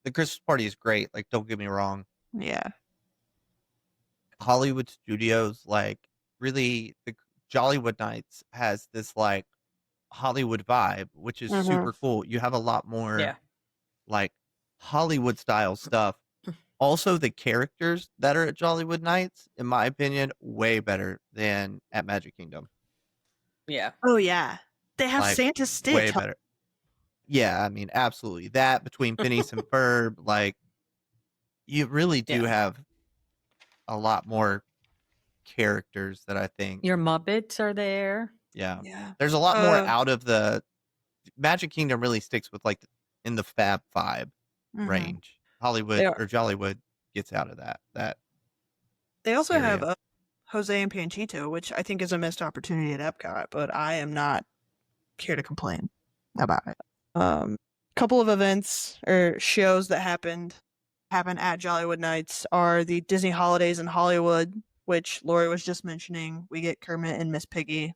the Christmas party is great. Like don't get me wrong. Yeah. Hollywood Studios, like really the Jollywood Nights has this like Hollywood vibe, which is super cool. You have a lot more like Hollywood style stuff. Also, the characters that are at Jollywood Nights, in my opinion, way better than at Magic Kingdom. Yeah. Oh yeah. They have Like, Santa Stitch. Way better. Yeah, I mean, absolutely. That between Phineas and Ferb, like you really do have a lot more characters that I think. Your Muppets are there. Yeah. There's a lot more out of the Magic Kingdom really sticks with like in the Fab Five range. Hollywood or Jollywood gets out of that. They also have Jose and Panchito, which I think is a missed opportunity at Epcot, but I am not here to complain about it. Couple of events or shows that happen at Jollywood Nights are the Disney Holidays in Hollywood, which Lori was just mentioning. We get Kermit and Miss Piggy.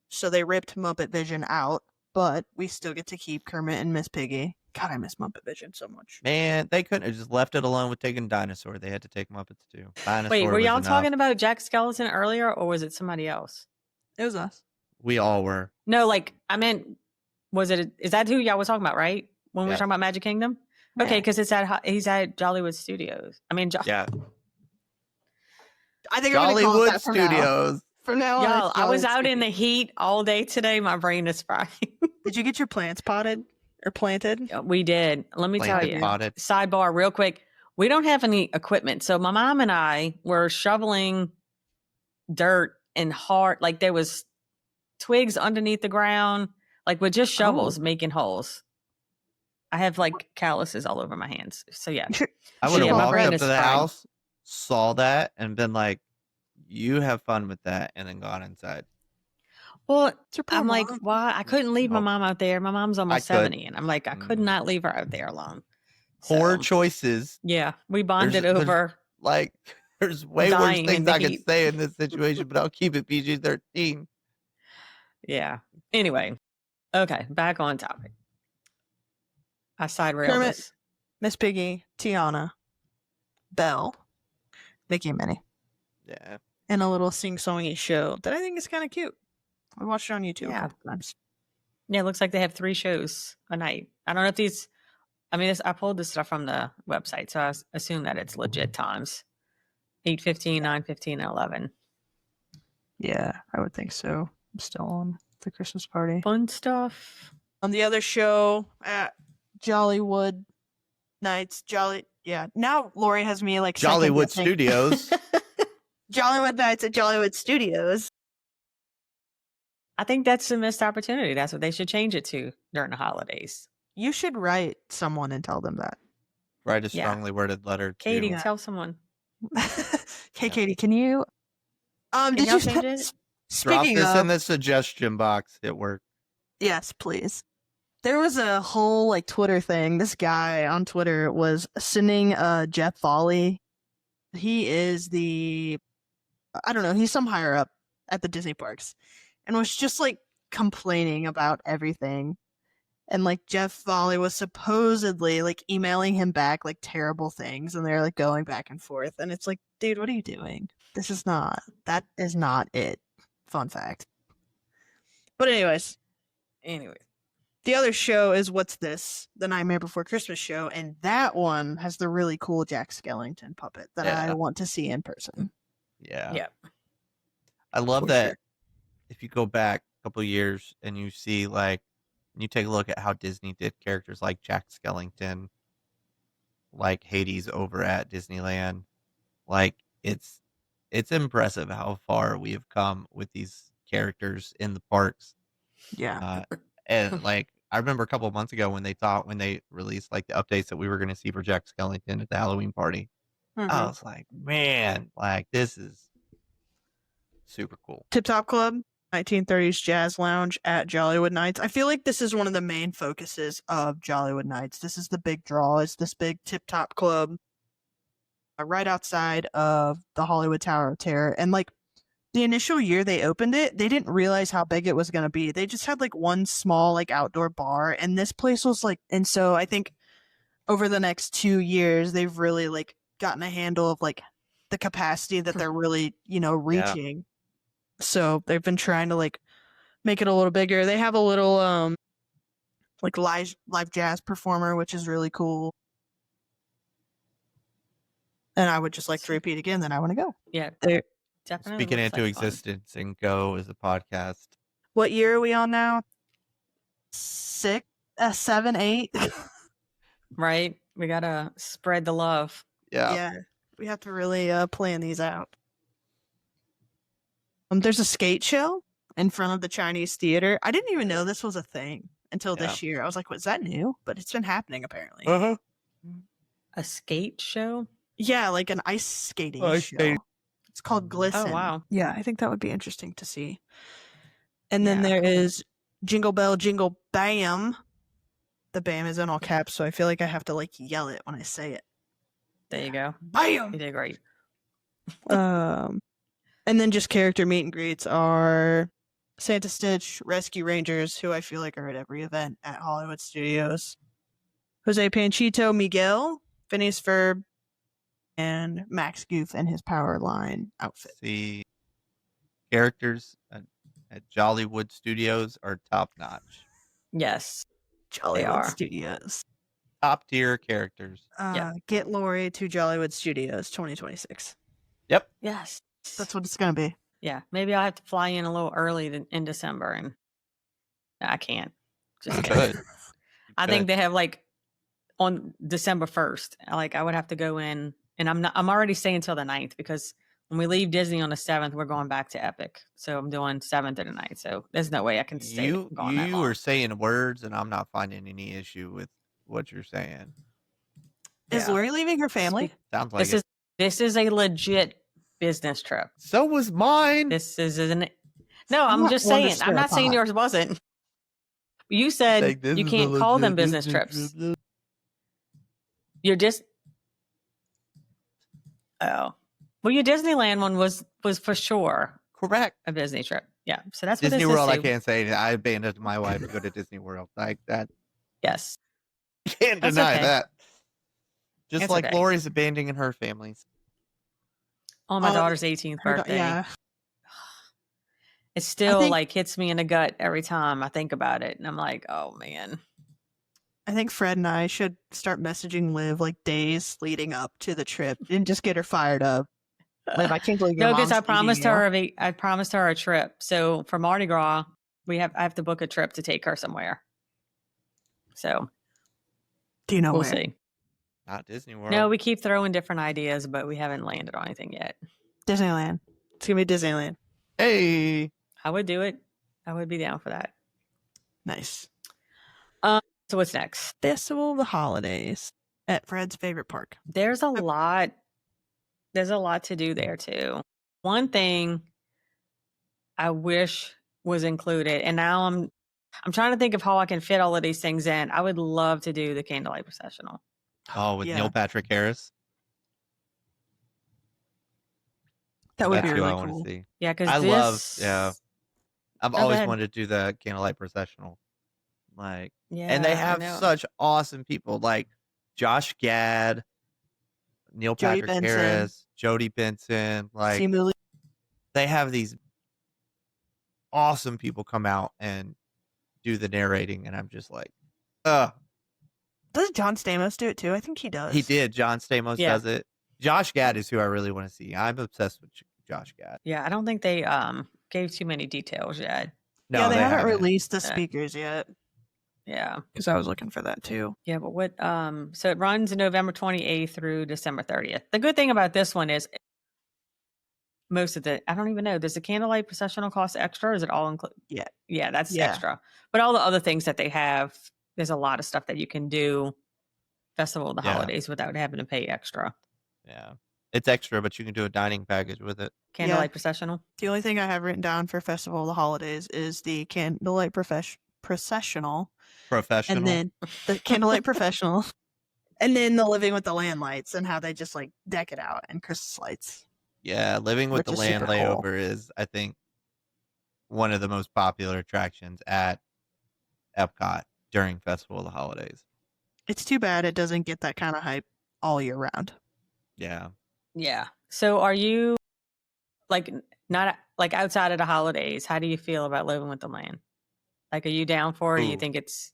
So they ripped Muppet Vision out, but we still get to keep Kermit and Miss Piggy. God, I miss Muppet Vision so much. Man, they couldn't have just left it alone with taking Dinosaur. They had to take Muppets too. Dinosaur. Wait, were y'all talking about Jack Skellington earlier, or was it somebody else? It was us. We all were. No, like I meant, is that who y'all was talking about, right? When we were talking about Magic Kingdom? Yeah. Okay, because he's at Jollywood Studios. I mean, yeah. I think Jollywood Studios. From now on, y'all, I was out in the heat all day today. My brain is fried. Did you get your plants potted or planted? We did. Let me tell you. Potted. Sidebar, real quick. We don't have any equipment, so my mom and I were shoveling dirt and hard, like there was twigs underneath the ground, like with just shovels making holes. I have like calluses all over my hands. So yeah, I would have walked up to the house, saw that, and been like, "You have fun with that," and then gone inside. Well, I'm like, why? I couldn't leave my mom out there. My mom's almost 70, and I'm like, I could not leave her out there alone. Poor choices. Yeah, we bonded over. Like, there's way worse things I could say in this situation, but I'll keep it PG-13. Yeah. Anyway, okay, back on topic. I side railed this. Miss Piggy, Tiana, Belle, Mickey and Minnie. Yeah. and a little sing-songy show that I think is kind of cute. I watched it on YouTube a couple times. Yeah, it looks like they have 3 shows a night. I don't know if these. I mean, I pulled this stuff from the website, so I assume that it's legit times: 8:15, 9:15, and 11. Yeah, I would think so. I'm still on the Christmas party. Fun stuff. On the other show at Jollywood Nights, now Lori has me like Jollywood Studios. Jollywood Nights at Jollywood Studios. I think that's a missed opportunity. That's what they should change it to during the holidays. You should write someone and tell them that. Write a strongly worded letter. Katie, tell someone. Hey, Katie, can you? Did you change it? Speaking Drop this in the suggestion box. It worked. Yes, please. There was a whole like Twitter thing. This guy on Twitter was sending Jeff Volley. He is he's some higher up at the Disney parks, and was just like complaining about everything. And like Jeff Volley was supposedly like emailing him back like terrible things, and they're like going back and forth. And it's like, dude, what are you doing? That is not it. Fun fact. But anyways, the other show is What's This? The Nightmare Before Christmas show, and that one has the really cool Jack Skellington puppet that I want to see in person. Yeah. Yeah. I love that. If you go back a couple of years and you see like, you take a look at how Disney did characters like Jack Skellington, like Hades over at Disneyland, like it's impressive how far we have come with these characters in the parks. Yeah. And like I remember a couple of months ago when they released like the updates that we were going to see for Jack Skellington at the Halloween party. I was like, man, like this is super cool. Tip Top Club, 1930s Jazz Lounge at Jollywood Nights. I feel like this is one of the main focuses of Jollywood Nights. This is the big draw. It's this big Tip Top Club right outside of the Hollywood Tower of Terror. And like the initial year they opened it, they didn't realize how big it was going to be. They just had like one small like outdoor bar, and this place was like, and so I think over the next 2 years, they've really like gotten a handle of like the capacity that they're really, reaching. Yeah. So they've been trying to like make it a little bigger. They have a little like live jazz performer, which is really cool. And I would just like to repeat again that I want to go. Yeah. They're definitely speaking into existence and go is a podcast. What year are we on now? 6, 7, 8. Right. We gotta spread the love. Yeah. We have to really plan these out. There's a skate show in front of the Chinese theater. I didn't even know this was a thing until this year. I was like, was that new? But it's been happening apparently. A skate show? Yeah, like an ice skating show. It's called Glisten. Oh, wow. Yeah, I think that would be interesting to see. And then there is Jingle Bell, Jingle Bam. The Bam is in all caps, so I feel like I have to like yell it when I say it. There you go. Bam! You did great. And then just character meet and greets are Santa Stitch, Rescue Rangers, who I feel like are at every event at Hollywood Studios. Jose Panchito, Miguel, Phineas Ferb, and Max Goof in his Power Line outfit. The characters at Jollywood Studios are top notch. Yes, Jollywood Studios. Top tier characters. Get Lori to Jollywood Studios 2026. Yep. Yes. That's what it's going to be. Yeah. Maybe I'll have to fly in a little early in December, and I can't. Just good. I think they have like on December 1st. Like I would have to go in, and I'm already staying until the 9th because when we leave Disney on the 7th, we're going back to Epic. So I'm doing 7th to the 9th. So there's no way I can stay. You are saying words, and I'm not finding any issue with what you're saying. Is Lori leaving her family? Sounds like this is a legit business trip. So was mine. This isn't it. No, I'm just saying. I'm not saying yours wasn't. You said you can't call them business trips. You're just. Oh, well, your Disneyland one was for sure correct. A Disney trip. Yeah, so that's Disney what World. I can't say anything. I abandoned my wife to go to Disney World like that. Yes, you can't deny that. Just that's like okay. Lori's abandoning her families. on my daughter's 18th birthday. Yeah. It still hits me in the gut every time I think about it. And I'm like, oh man. I think Fred and I should start messaging Liv like days leading up to the trip and just get her fired up. Liv, I can't believe your no, because mom's I promised her a trip. So for Mardi Gras, I have to book a trip to take her somewhere. So do you know we'll where? see. Not Disney World. No, we keep throwing different ideas, but we haven't landed on anything yet. Disneyland. It's gonna be Disneyland. Hey, I would do it. I would be down for that. Nice. So what's next? Festival of the Holidays at Fred's favorite park. There's a lot to do there too. One thing I wish was included, and now I'm trying to think of how I can fit all of these things in. I would love to do the Candlelight Processional. Oh, with Neil Patrick Harris. That would be That's really who I cool. want to see. Yeah, because I've always wanted to do the Candlelight Processional. And they have such awesome people like Josh Gad, Neil Patrick Harris, Jody Benson. They have these awesome people come out and do the narrating, and I'm just like, Does John Stamos do it too? I think he does. He did. John Stamos does it. Josh Gad is who I really want to see. I'm obsessed with Josh Gad. Yeah, I don't think they gave too many details yet. No, they haven't released the speakers yet. Yeah, because I was looking for that too. Yeah, but what? So it runs November 28th through December 30th. The good thing about this one is most of I don't even know. Does the Candlelight Processional cost extra? Or is it all included? Yeah, that's extra. But all the other things that they have, there's a lot of stuff that you can do. Festival of the Holidays without having to pay extra. Yeah, it's extra, but you can do a dining package with it. Candlelight Processional. The only thing I have written down for Festival of the Holidays is the Candlelight Processional. And then the Candlelight Professional. And then the Living with the Land lights and how they just deck it out and Christmas lights. Yeah, Living with the Land layover is, I think, one of the most popular attractions at Epcot during Festival of the Holidays. It's too bad it doesn't get that kind of hype all year round. Yeah. Yeah. So are you not outside of the holidays? How do you feel about Living with the Land? Are you down for it? Or do you think it's...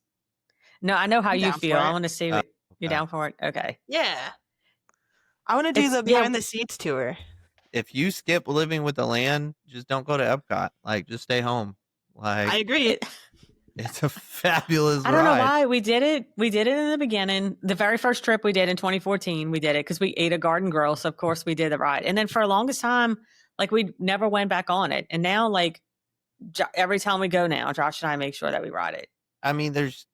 No, I know how you feel. I want to see what you're down for it. Okay. Yeah. I want to do the behind the seats tour. If you skip Living with the Land, just don't go to Epcot. Just stay home. I agree. It's a fabulous ride. I don't know why we did it. We did it in the beginning. The very first trip we did in 2014, we did it because we ate a Garden Grill. So of course we did the ride. And then for the longest time, we never went back on it. And now every time we go now, Josh and I make sure that we ride it. I mean, there's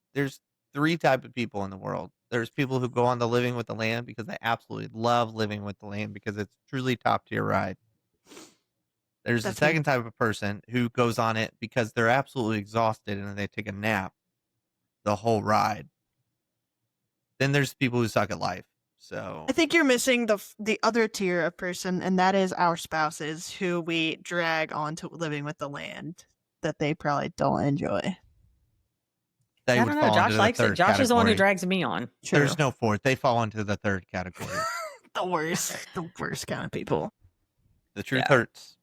3 types of people in the world. There's people who go on the Living with the Land because they absolutely love Living with the Land because it's truly top tier ride. There's the second type of person who goes on it because they're absolutely exhausted and they take a nap the whole ride. Then there's people who suck at life. So I think you're missing the other tier of person, and that is our spouses who we drag onto Living with the Land that they probably don't enjoy. I don't know. Josh likes it. Josh is the one who drags me on. True. There's no fourth. They fall into the third category. The worst kind of people. The truth hurts.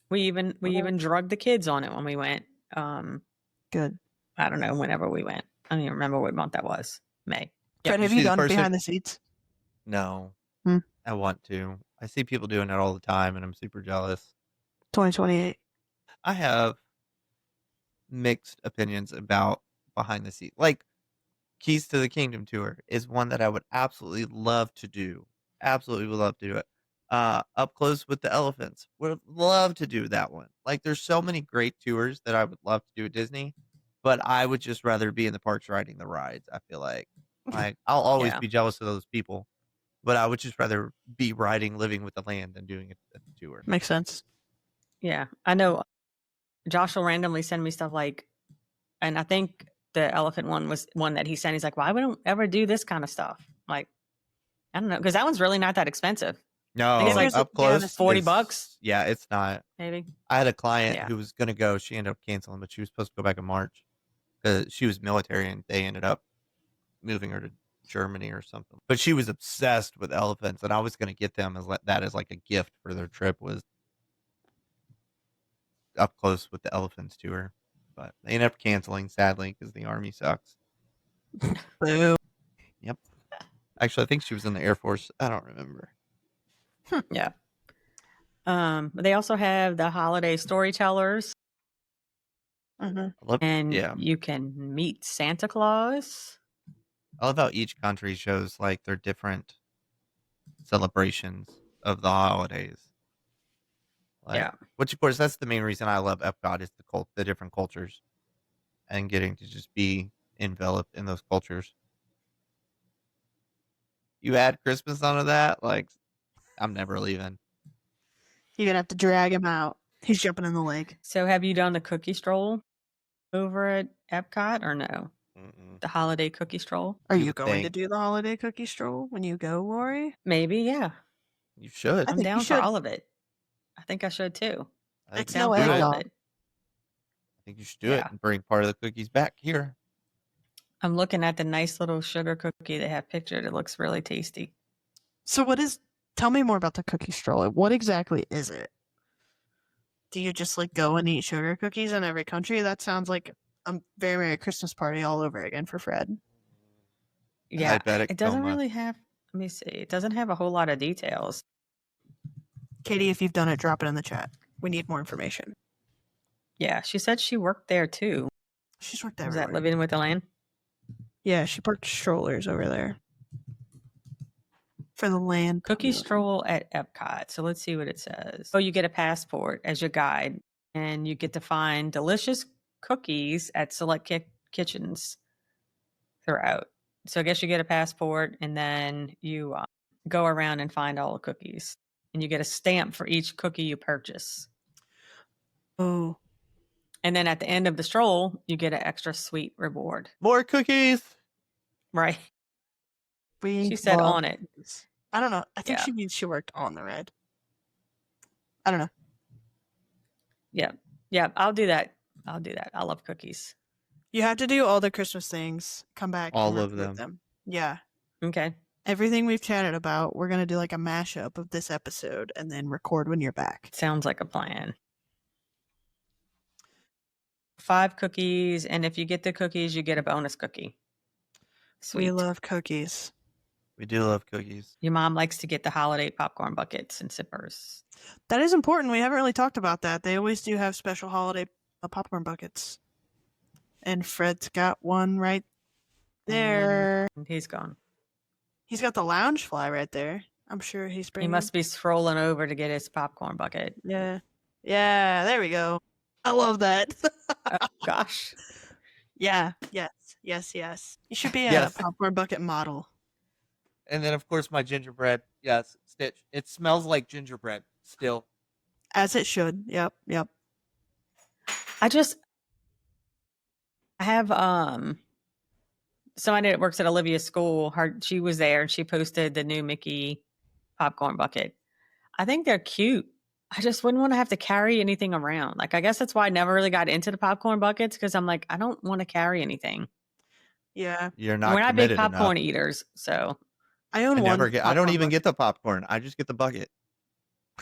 We even drugged the kids on it when we went. Good. I don't know. Whenever we went, I don't even remember what month that was. May. Fred, have you gone behind the seats? No. I want to. I see people doing it all the time, and I'm super jealous. 2028. I have mixed opinions about behind the seat. Keys to the Kingdom tour is one that I would absolutely love to do. Absolutely would love to do it. Up Close with the Elephants. Would love to do that one. There's so many great tours that I would love to do at Disney, but I would just rather be in the parks riding the rides. I feel like I'll always be jealous of those people, but I would just rather be riding Living with the Land than doing it at the tour. Makes sense. Yeah, I know. Josh will randomly send me stuff and I think the elephant one was one that he sent. He's like, why we don't ever do this kind of stuff? I don't know, because that one's really not that expensive. No, it's Up Close, $40. Yeah, it's not. Maybe. I had a client who was going to go. She ended up canceling, but she was supposed to go back in March because she was military, and they ended up moving her to Germany or something. But she was obsessed with elephants, and I was going to get them as like a gift for their trip, was up close with the elephants to her. But they ended up canceling, sadly, because the army sucks. Boo. Yep. Actually, I think she was in the Air Force. I don't remember. Yeah. They also have the holiday storytellers. And you can meet Santa Claus. I love how each country shows like their different celebrations of the holidays. Like, which of course that's the main reason I love Epcot, is the different cultures and getting to just be enveloped in those cultures. You add Christmas onto that, like, I'm never leaving. You're gonna have to drag him out. He's jumping in the lake. So have you done the cookie stroll over at Epcot or no? The holiday cookie stroll? Are you going to do the holiday cookie stroll when you go, Lori? Maybe, yeah. You should. I'm down for all of it. I think I should too. It's no eggnog. I think you should do it and bring part of the cookies back here. I'm looking at the nice little sugar cookie they have pictured. It looks really tasty. So tell me more about the cookie stroll. What exactly is it? Do you just like go and eat sugar cookies in every country? That sounds like a very Merry Christmas party all over again for Fred. Yeah, it doesn't really have, let me see. It doesn't have a whole lot of details. Katie, if you've done it, drop it in the chat. We need more information. Yeah, she said she worked there too. She's worked there. Is that Living with the Land? Yeah, she parked strollers over there. For the land. Cookie stroll at Epcot. So let's see what it says. Oh, you get a passport as your guide, and you get to find delicious cookies at select kitchens throughout. So I guess you get a passport, and then you go around and find all the cookies. And you get a stamp for each cookie you purchase. Oh. And then at the end of the stroll, you get an extra sweet reward. More cookies. Right. She said on it. I don't know. I think she means she worked on the ride. I don't know. Yeah. Yeah, I'll do that. I love cookies. You have to do all the Christmas things. Come back. All of them. Yeah. Okay. Everything we've chatted about, we're going to do like a mashup of this episode and then record when you're back. Sounds like a plan. 5 cookies, and if you get the cookies, you get a bonus cookie. Sweet. We love cookies. We do love cookies. Your mom likes to get the holiday popcorn buckets and sippers. That is important. We haven't really talked about that. They always do have special holiday popcorn buckets. And Fred's got one right there. And he's gone. He's got the lounge fly right there. I'm sure he's bringing. He must be strolling over to get his popcorn bucket. Yeah. Yeah, there we go. I love that. Oh, gosh. Yeah. Yes. You should be a popcorn bucket model. And then, of course, my gingerbread. Yes, Stitch. It smells like gingerbread still. As it should. Yep. I have somebody that works at Olivia's school. She was there and she posted the new Mickey popcorn bucket. I think they're cute. I just wouldn't want to have to carry anything around. Like, I guess that's why I never really got into the popcorn buckets, because I'm like, I don't want to carry anything. Yeah. We're not big popcorn eaters, so I own one. I don't even get the popcorn. I just get the bucket.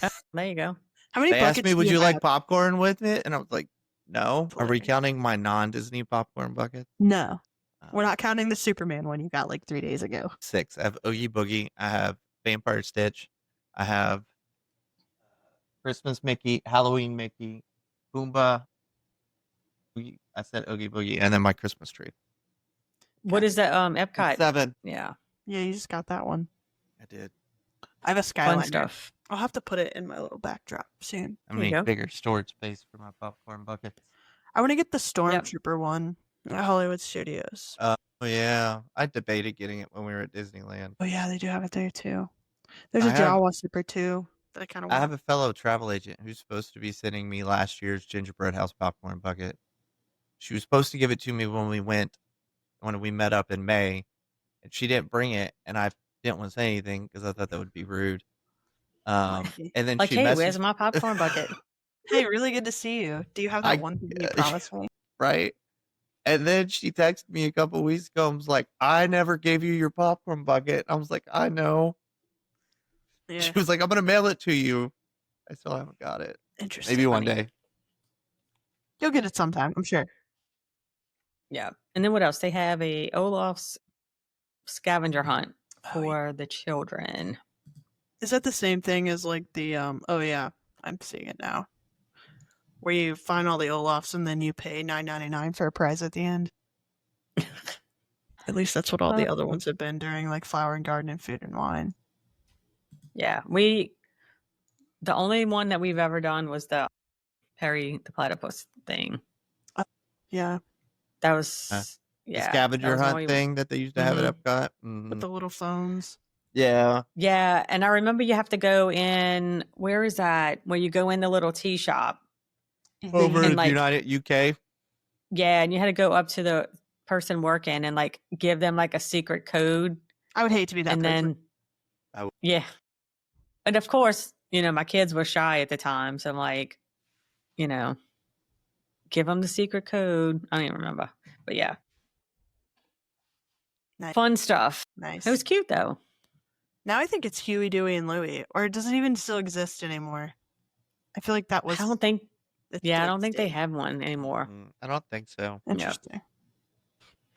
Oh, there you go. How many buckets? They asked me, would you like popcorn with it? And I was like, no. Are we counting my non-Disney popcorn bucket? No. We're not counting the Superman one you got like 3 days ago. 6. I have Oogie Boogie. I have Vampire Stitch. I have Christmas Mickey, Halloween Mickey, Boomba. I said Oogie Boogie, and then my Christmas tree. What is that? Epcot. 7. Yeah. Yeah, you just got that one. I did. I have a Skyliner. Fun stuff. I'll have to put it in my little backdrop soon. I need bigger storage space for my popcorn buckets. I want to get the Stormtrooper one at Hollywood Studios. Oh, yeah. I debated getting it when we were at Disneyland. Oh, yeah, they do have it there, too. There's a Jawa zipper, too, that I kind of want. I have a fellow travel agent who's supposed to be sending me last year's gingerbread house popcorn bucket. She was supposed to give it to me when we met up in May, and she didn't bring it, and I didn't want to say anything because I thought that would be rude. And then like, she hey, where's my popcorn bucket? Hey, really good to see you. Do you have that one thing you promised me? Right. And then she texted me a couple weeks ago and was like, I never gave you your popcorn bucket. I was like, I know. Yeah. She was like, I'm going to mail it to you. I still haven't got it. Interesting. Maybe one day. You'll get it sometime, I'm sure. Yeah. And then what else? They have a Olaf's scavenger hunt for the children. Is that the same thing as like the oh yeah, I'm seeing it now. Where you find all the Olafs and then you pay $9.99 for a prize at the end. At least that's what all the other ones have been during like Flower and Garden and Food and Wine. Yeah. The only one that we've ever done was the Perry the Platypus thing. Yeah. That was the scavenger hunt thing that they used to have at Epcot. With the little phones. Yeah. Yeah. And I remember you have to go in, where is that? Where you go in the little tea shop. Over in like, United UK. Yeah. And you had to go up to the person working and like give them like a secret code. I would hate to be that person. Then, yeah. And of course, my kids were shy at the time. So I'm like, give them the secret code. I don't even remember. But yeah. Nice. Fun stuff. Nice. It was cute though. Now I think it's Huey, Dewey, and Louie. Or does it even still exist anymore? I feel like that was... I don't think they have one anymore. I don't think so. Interesting.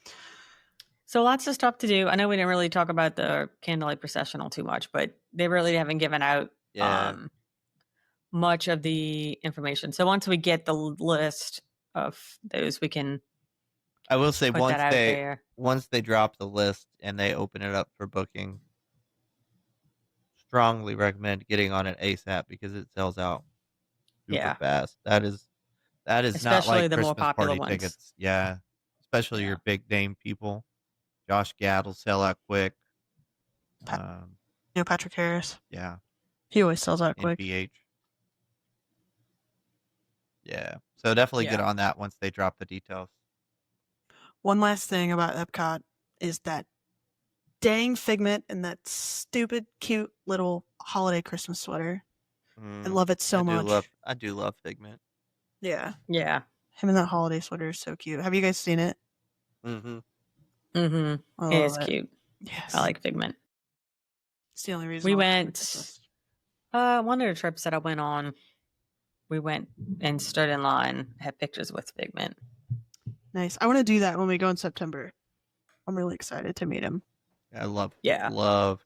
Yeah. So lots of stuff to do. I know we didn't really talk about the Candlelight Processional too much, but they really haven't given out much of the information. So once we get the list of those, we can... I will say once they drop the list and they open it up for booking, strongly recommend getting on it ASAP because it sells out super fast. That is especially not like the Christmas more popular party ones. tickets. Yeah, especially your big name people. Josh Gad will sell out quick. Patrick Harris. Yeah, he always sells out quick. BH. Yeah, so definitely get on that once they drop the details. One last thing about Epcot is that dang Figment and that stupid, cute little holiday Christmas sweater. I love it so much. I do love Figment. Yeah. Yeah. Him in that holiday sweater is so cute. Have you guys seen it? Mm-hmm. Mm-hmm. It is cute. Yes. I like Figment. It's the only reason we went. One of the trips that I went on, we went and stood in line, had pictures with Figment. Nice. I want to do that when we go in September. I'm really excited to meet him. I love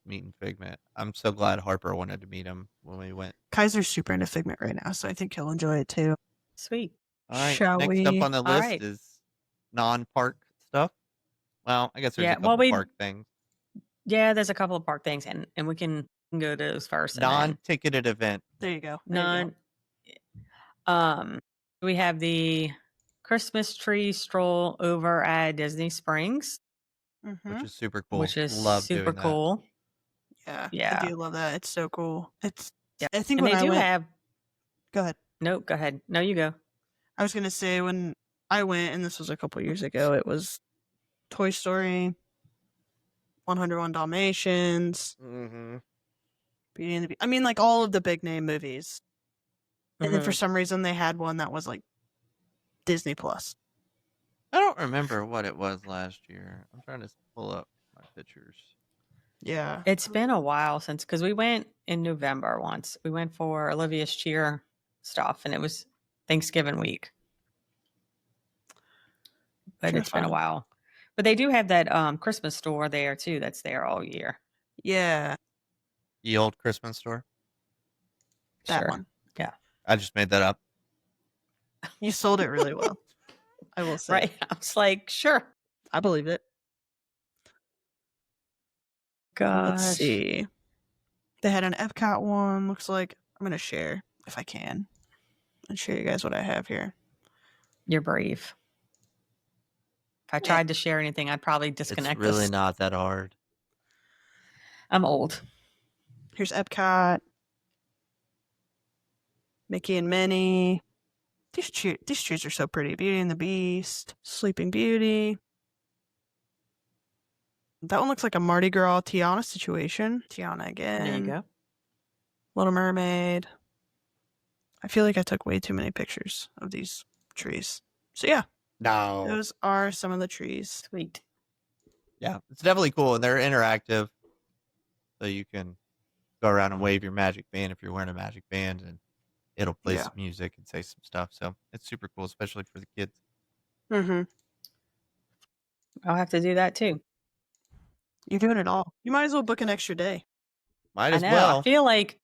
meeting Figment. I'm so glad Harper wanted to meet him when we went. Kaiser's super into Figment right now, so I think he'll enjoy it too. Sweet. All right. Next up on the list is non-park stuff. Well, I guess there's a couple park things. Yeah, there's a couple of park things, and we can go to those first. Non-ticketed event. There you go. We have the Christmas tree stroll over at Disney Springs, which is super cool. Which is love super cool. Yeah, I do love that. It's so cool. I think and when they have. Go ahead. Nope, go ahead. No, you go. I was gonna say when I went, and this was a couple years ago, it was Toy Story, 101 Dalmatians, Beauty and the Beast. I mean, like all of the big name movies. And then for some reason they had one that was like Disney Plus. I don't remember what it was last year. I'm trying to pull up my pictures. Yeah. It's been a while because we went in November once. We went for Olivia's cheer stuff, and it was Thanksgiving week. But it's been a while. But they do have that Christmas store there too that's there all year. Yeah. The old Christmas store? That one. Yeah. I just made that up. You sold it really well. I will say. Right. I was like, sure. I believe it. Gosh. Let's see. They had an Epcot one. Looks like I'm going to share if I can. And show you guys what I have here. You're brave. If I tried to share anything, I'd probably disconnect. It's really not that hard. I'm old. Here's Epcot. Mickey and Minnie. These trees are so pretty. Beauty and the Beast. Sleeping Beauty. That one looks like a Mardi Gras Tiana situation. Tiana again. There you go. Little Mermaid. I feel like I took way too many pictures of these trees. So yeah, No. Those are some of the trees. Sweet. Yeah, it's definitely cool. And they're interactive. So you can go around and wave your magic band if you're wearing a magic band, and it'll play some music and say some stuff. So it's super cool, especially for the kids. Mm-hmm. I'll have to do that too. You're doing it all. You might as well book an extra day. Might as I know. well. I feel like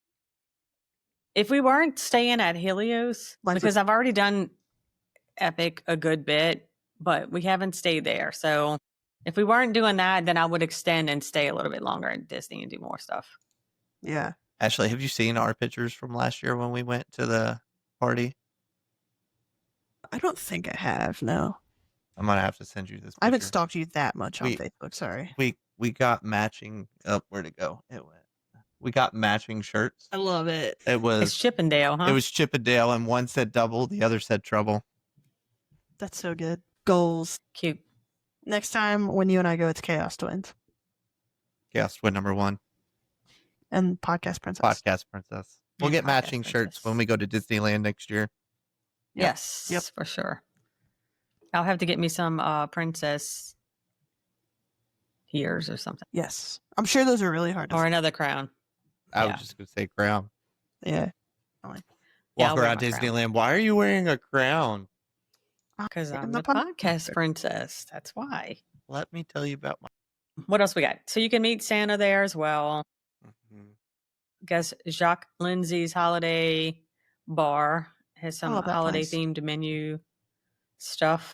if we weren't staying at Helios, because I've already done Epic a good bit, but we haven't stayed there. So if we weren't doing that, then I would extend and stay a little bit longer at Disney and do more stuff. Yeah. Ashley, have you seen our pictures from last year when we went to the party? I don't think I have, no. I'm going to have to send you this picture. I haven't stalked you that much on Facebook, sorry. We got matching, where'd it go? It went. We got matching shirts. I love it. It's Chippendale, huh? It was Chippendale, and one said double, the other said trouble. That's so good. Goals. Cute. Next time when you and I go, it's Chaos Twins. Chaos Twin number 1. And Podcast Princess. Podcast Princess. We'll get matching shirts when we go to Disneyland next year. Yes, for sure. I'll have to get me some princess ears or something. Yes. I'm sure those are really hard to Or another crown. I was just going to say crown. Yeah. Walk around Disneyland. Crown. Why are you wearing a crown? Because I'm the podcast princess. That's why. Let me tell you about my... What else we got? So you can meet Santa there as well. Mm-hmm. Guess Jacques Lindsay's holiday bar has some holiday themed menu stuff.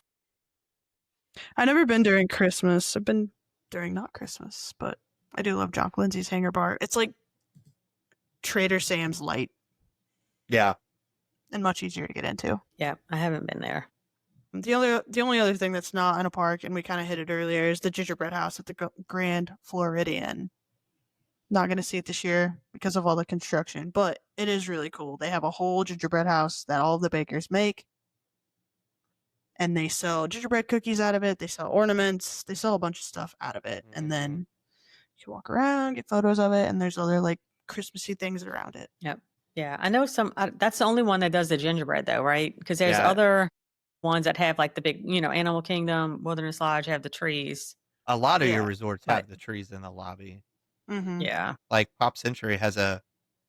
I've never been during Christmas. I've been during not Christmas, but I do love Jacques Lindsay's Hangar Bar. It's like Trader Sam's light. Yeah. And much easier to get into. Yeah, I haven't been there. The only other thing that's not in a park, and we kind of hit it earlier, is the gingerbread house at the Grand Floridian. Not going to see it this year because of all the construction, but it is really cool. They have a whole gingerbread house that all of the bakers make, and they sell gingerbread cookies out of it. They sell ornaments. They sell a bunch of stuff out of it, and then you can walk around, get photos of it, and there's other like Christmassy things around it. Yep. Yeah, I know some. That's the only one that does the gingerbread, though, right? Because there's other ones that have like the big, Animal Kingdom, Wilderness Lodge have the trees. A lot of your resorts have the trees in the lobby. Mm-hmm. Yeah. Like Pop Century has a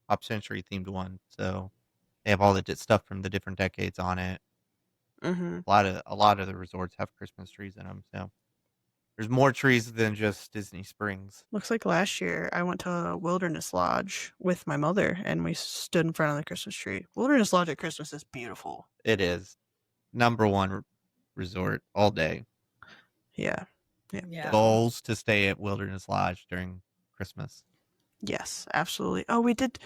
Pop Century themed one, so they have all the stuff from the different decades on it. Mm-hmm. A lot of the resorts have Christmas trees in them, so there's more trees than just Disney Springs. Looks like last year I went to Wilderness Lodge with my mother, and we stood in front of the Christmas tree. Wilderness Lodge at Christmas is beautiful. It is. #1 resort all day. Yeah. Goals to stay at Wilderness Lodge during Christmas. Yes, absolutely. Oh, we did.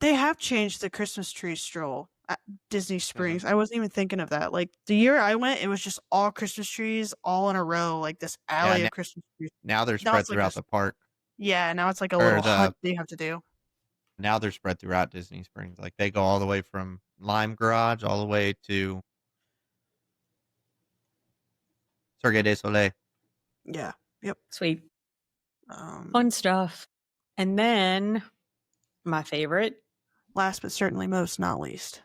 They have changed the Christmas tree stroll at Disney Springs. I wasn't even thinking of that. Like the year I went, it was just all Christmas trees all in a row, like this alley of Christmas trees. Now they're spread throughout the park. Yeah, now it's like a little hunt they have to do. Now they're spread throughout Disney Springs. Like they go all the way from Lime Garage all the way to Cirque du Soleil. Yeah. Yep. Sweet. Fun stuff. And then my favorite. Last but certainly most not least.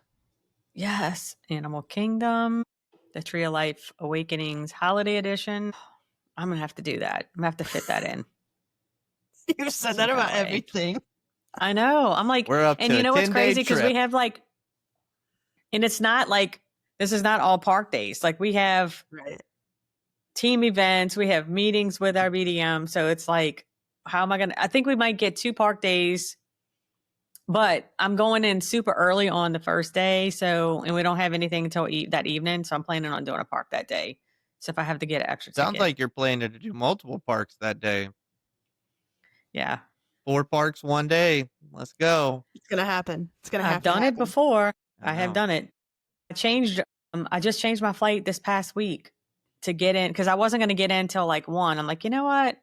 Yes. Animal Kingdom. The Tree of Life Awakenings Holiday Edition. I'm going to have to do that. I'm going to have to fit that in. You said that about everything. I know. I'm like, we're up and to you know what's crazy? Because we have like, and it's not like, this is not all park days. Like we have team events, we have meetings with our BDM. So it's like, how am I going to, I think we might get 2 park days, but I'm going in super early on the first day. So, and we don't have anything until that evening. So I'm planning on doing a park that day. So if I have to get an extra Sounds like you're planning to do multiple parks that day. Yeah. 4 parks one day. Let's go. It's going to happen. It's going to happen. I've done it before. I have done it. I just changed my flight this past week to get in because I wasn't going to get in till like 1. I'm like, you know what?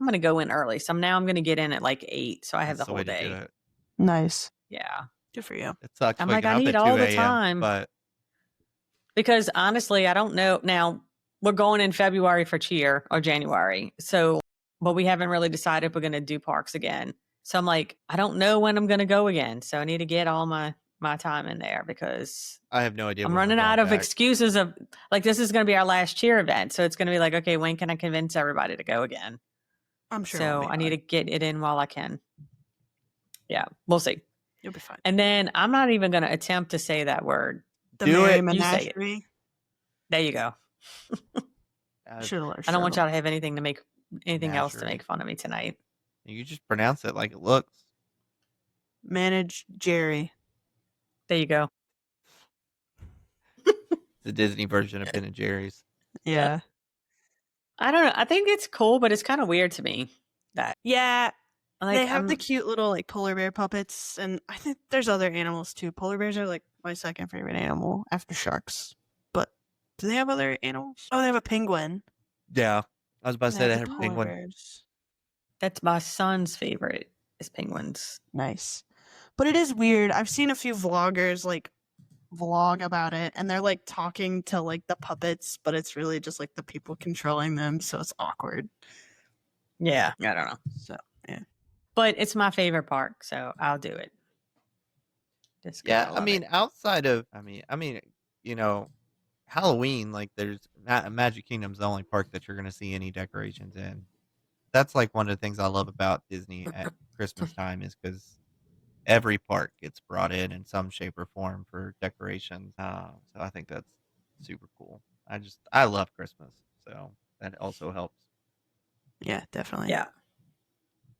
I'm going to go in early. So now I'm going to get in at like 8. So I have the whole day. Nice. Yeah. Good for you. It sucks. I'm like, I need all the time. But because honestly, I don't know. Now we're going in February for cheer or January. So, but we haven't really decided if we're going to do parks again. So I'm like, I don't know when I'm going to go again. So I need to get all my my time in there because I have no idea. I'm running out of excuses of like, this is going to be our last cheer event. So it's going to be like, okay, when can I convince everybody to go again? I'm sure. So I need to get it in while I can. Yeah, we'll see. You'll be fine. And then I'm not even going to attempt to say that word. Do it. You say it. There you go. I don't want y'all to have anything else to make fun of me tonight. You just pronounce it like it looks. Manage Jerry. There you go. The Disney version of Ben and Jerry's. Yeah. I don't know. I think it's cool, but it's kind of weird to me. Yeah. Like, they have the cute little like polar bear puppets, and I think there's other animals too. Polar bears are like my second favorite animal after sharks. But do they have other animals? Oh, they have a penguin. Yeah. I was about to say they have a penguin. Bears. That's my son's favorite is penguins. Nice. But it is weird. I've seen a few vloggers like vlog about it, and they're like talking to like the puppets, but it's really just like the people controlling them, so it's awkward. Yeah, I don't know. So yeah, but it's my favorite park, so I'll do it. Yeah, I mean, outside of, you know, Halloween, like there's Magic Kingdom's the only park that you're going to see any decorations in. That's like one of the things I love about Disney at Christmas time is because every park gets brought in some shape or form for decorations. So I think that's super cool. I love Christmas, so that also helps. Yeah, definitely. Yeah.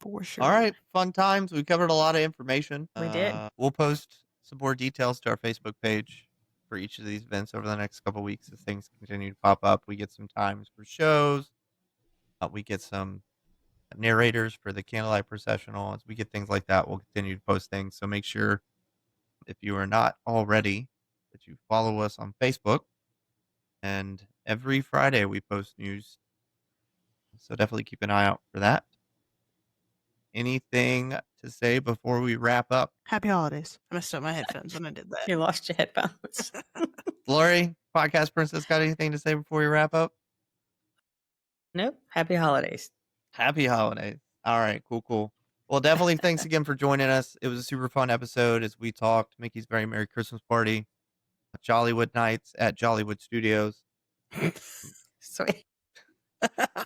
For sure. All right, fun times. We covered a lot of information. We did. We'll post some more details to our Facebook page for each of these events over the next couple of weeks as things continue to pop up. We get some times for shows. We get some narrators for the Candlelight Processional. As we get things like that, we'll continue to post things. So make sure, if you are not already, that you follow us on Facebook. And every Friday we post news. So definitely keep an eye out for that. Anything to say before we wrap up? Happy holidays. I messed up my headphones when I did that. You lost your headphones. Lori, Podcast Princess, got anything to say before we wrap up? Nope. Happy holidays. Happy holidays. All right, cool. Well, definitely thanks again for joining us. It was a super fun episode as we talked Mickey's Very Merry Christmas Party, Jollywood Nights at Jollywood Studios. Sweet.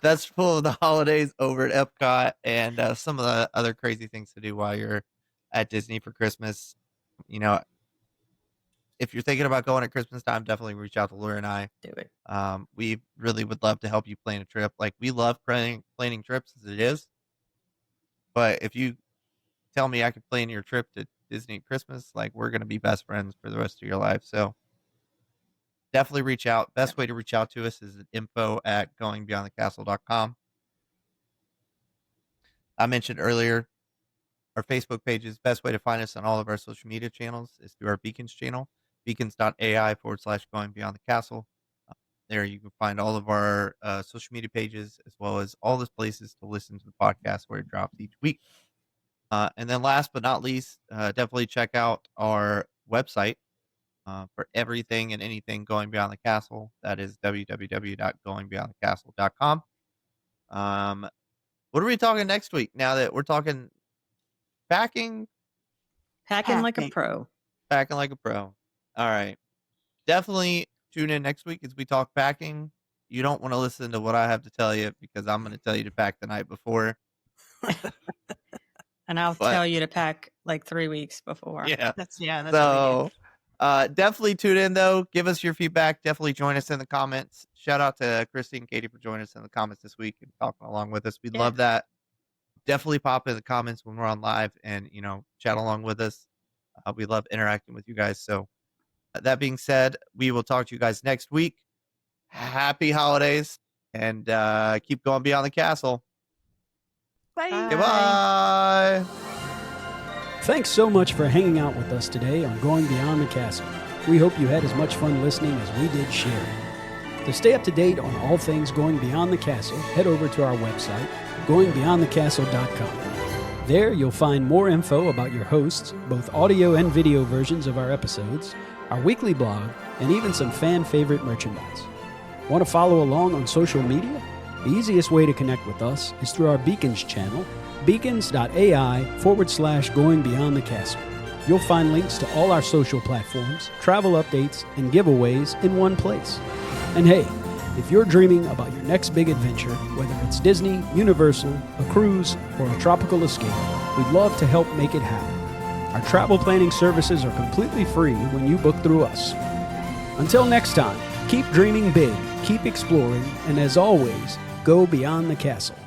That's full of the holidays over at Epcot and some of the other crazy things to do while you're at Disney for Christmas. You know, if you're thinking about going at Christmas time, definitely reach out to Laura and I. Do it. We really would love to help you plan a trip. Like, we love planning trips as it is. But if you tell me I could plan your trip to Disney at Christmas, like, we're going to be best friends for the rest of your life. So definitely reach out. Best way to reach out to us is at info@goingbeyondthecastle.com. I mentioned earlier, our Facebook page is best way to find us on all of our social media channels is through our Beacons channel, beacons.ai/goingbeyondthecastle. There you can find all of our social media pages as well as all the places to listen to the podcast where it drops each week. And then last but not least, definitely check out our website for everything and anything Going Beyond the Castle. That is www.goingbeyondthecastle.com. What are we talking next week now that we're talking packing? Packing like a pro. Packing like a pro. All right. Definitely tune in next week as we talk packing. You don't want to listen to what I have to tell you because I'm going to tell you to pack the night before. And I'll tell you to pack like 3 weeks before. Yeah. That's so what definitely tune in though. Give us your feedback. Definitely join us in the comments. Shout out to Christy and Katie for joining us in the comments this week and talking along with us. We'd love that. Definitely pop in the comments when we're on live and, chat along with us. We love interacting with you guys. So that being said, we will talk to you guys next week. Happy holidays and keep going beyond the castle. Bye. Goodbye. Thanks so much for hanging out with us today on Going Beyond the Castle. We hope you had as much fun listening as we did sharing. To stay up to date on all things Going Beyond the Castle, head over to our website, goingbeyondthecastle.com. There you'll find more info about your hosts, both audio and video versions of our episodes, our weekly blog, and even some fan-favorite merchandise. Want to follow along on social media? The easiest way to connect with us is through our Beacons channel, beacons.ai/Going Beyond the Castle. you'll find links to all our social platforms, travel updates, and giveaways in one place. And hey, if you're dreaming about your next big adventure, whether it's Disney, Universal, a cruise, or a tropical escape, we'd love to help make it happen. Our travel planning services are completely free when you book through us. Until next time, keep dreaming big, keep exploring, and as always, go beyond the castle.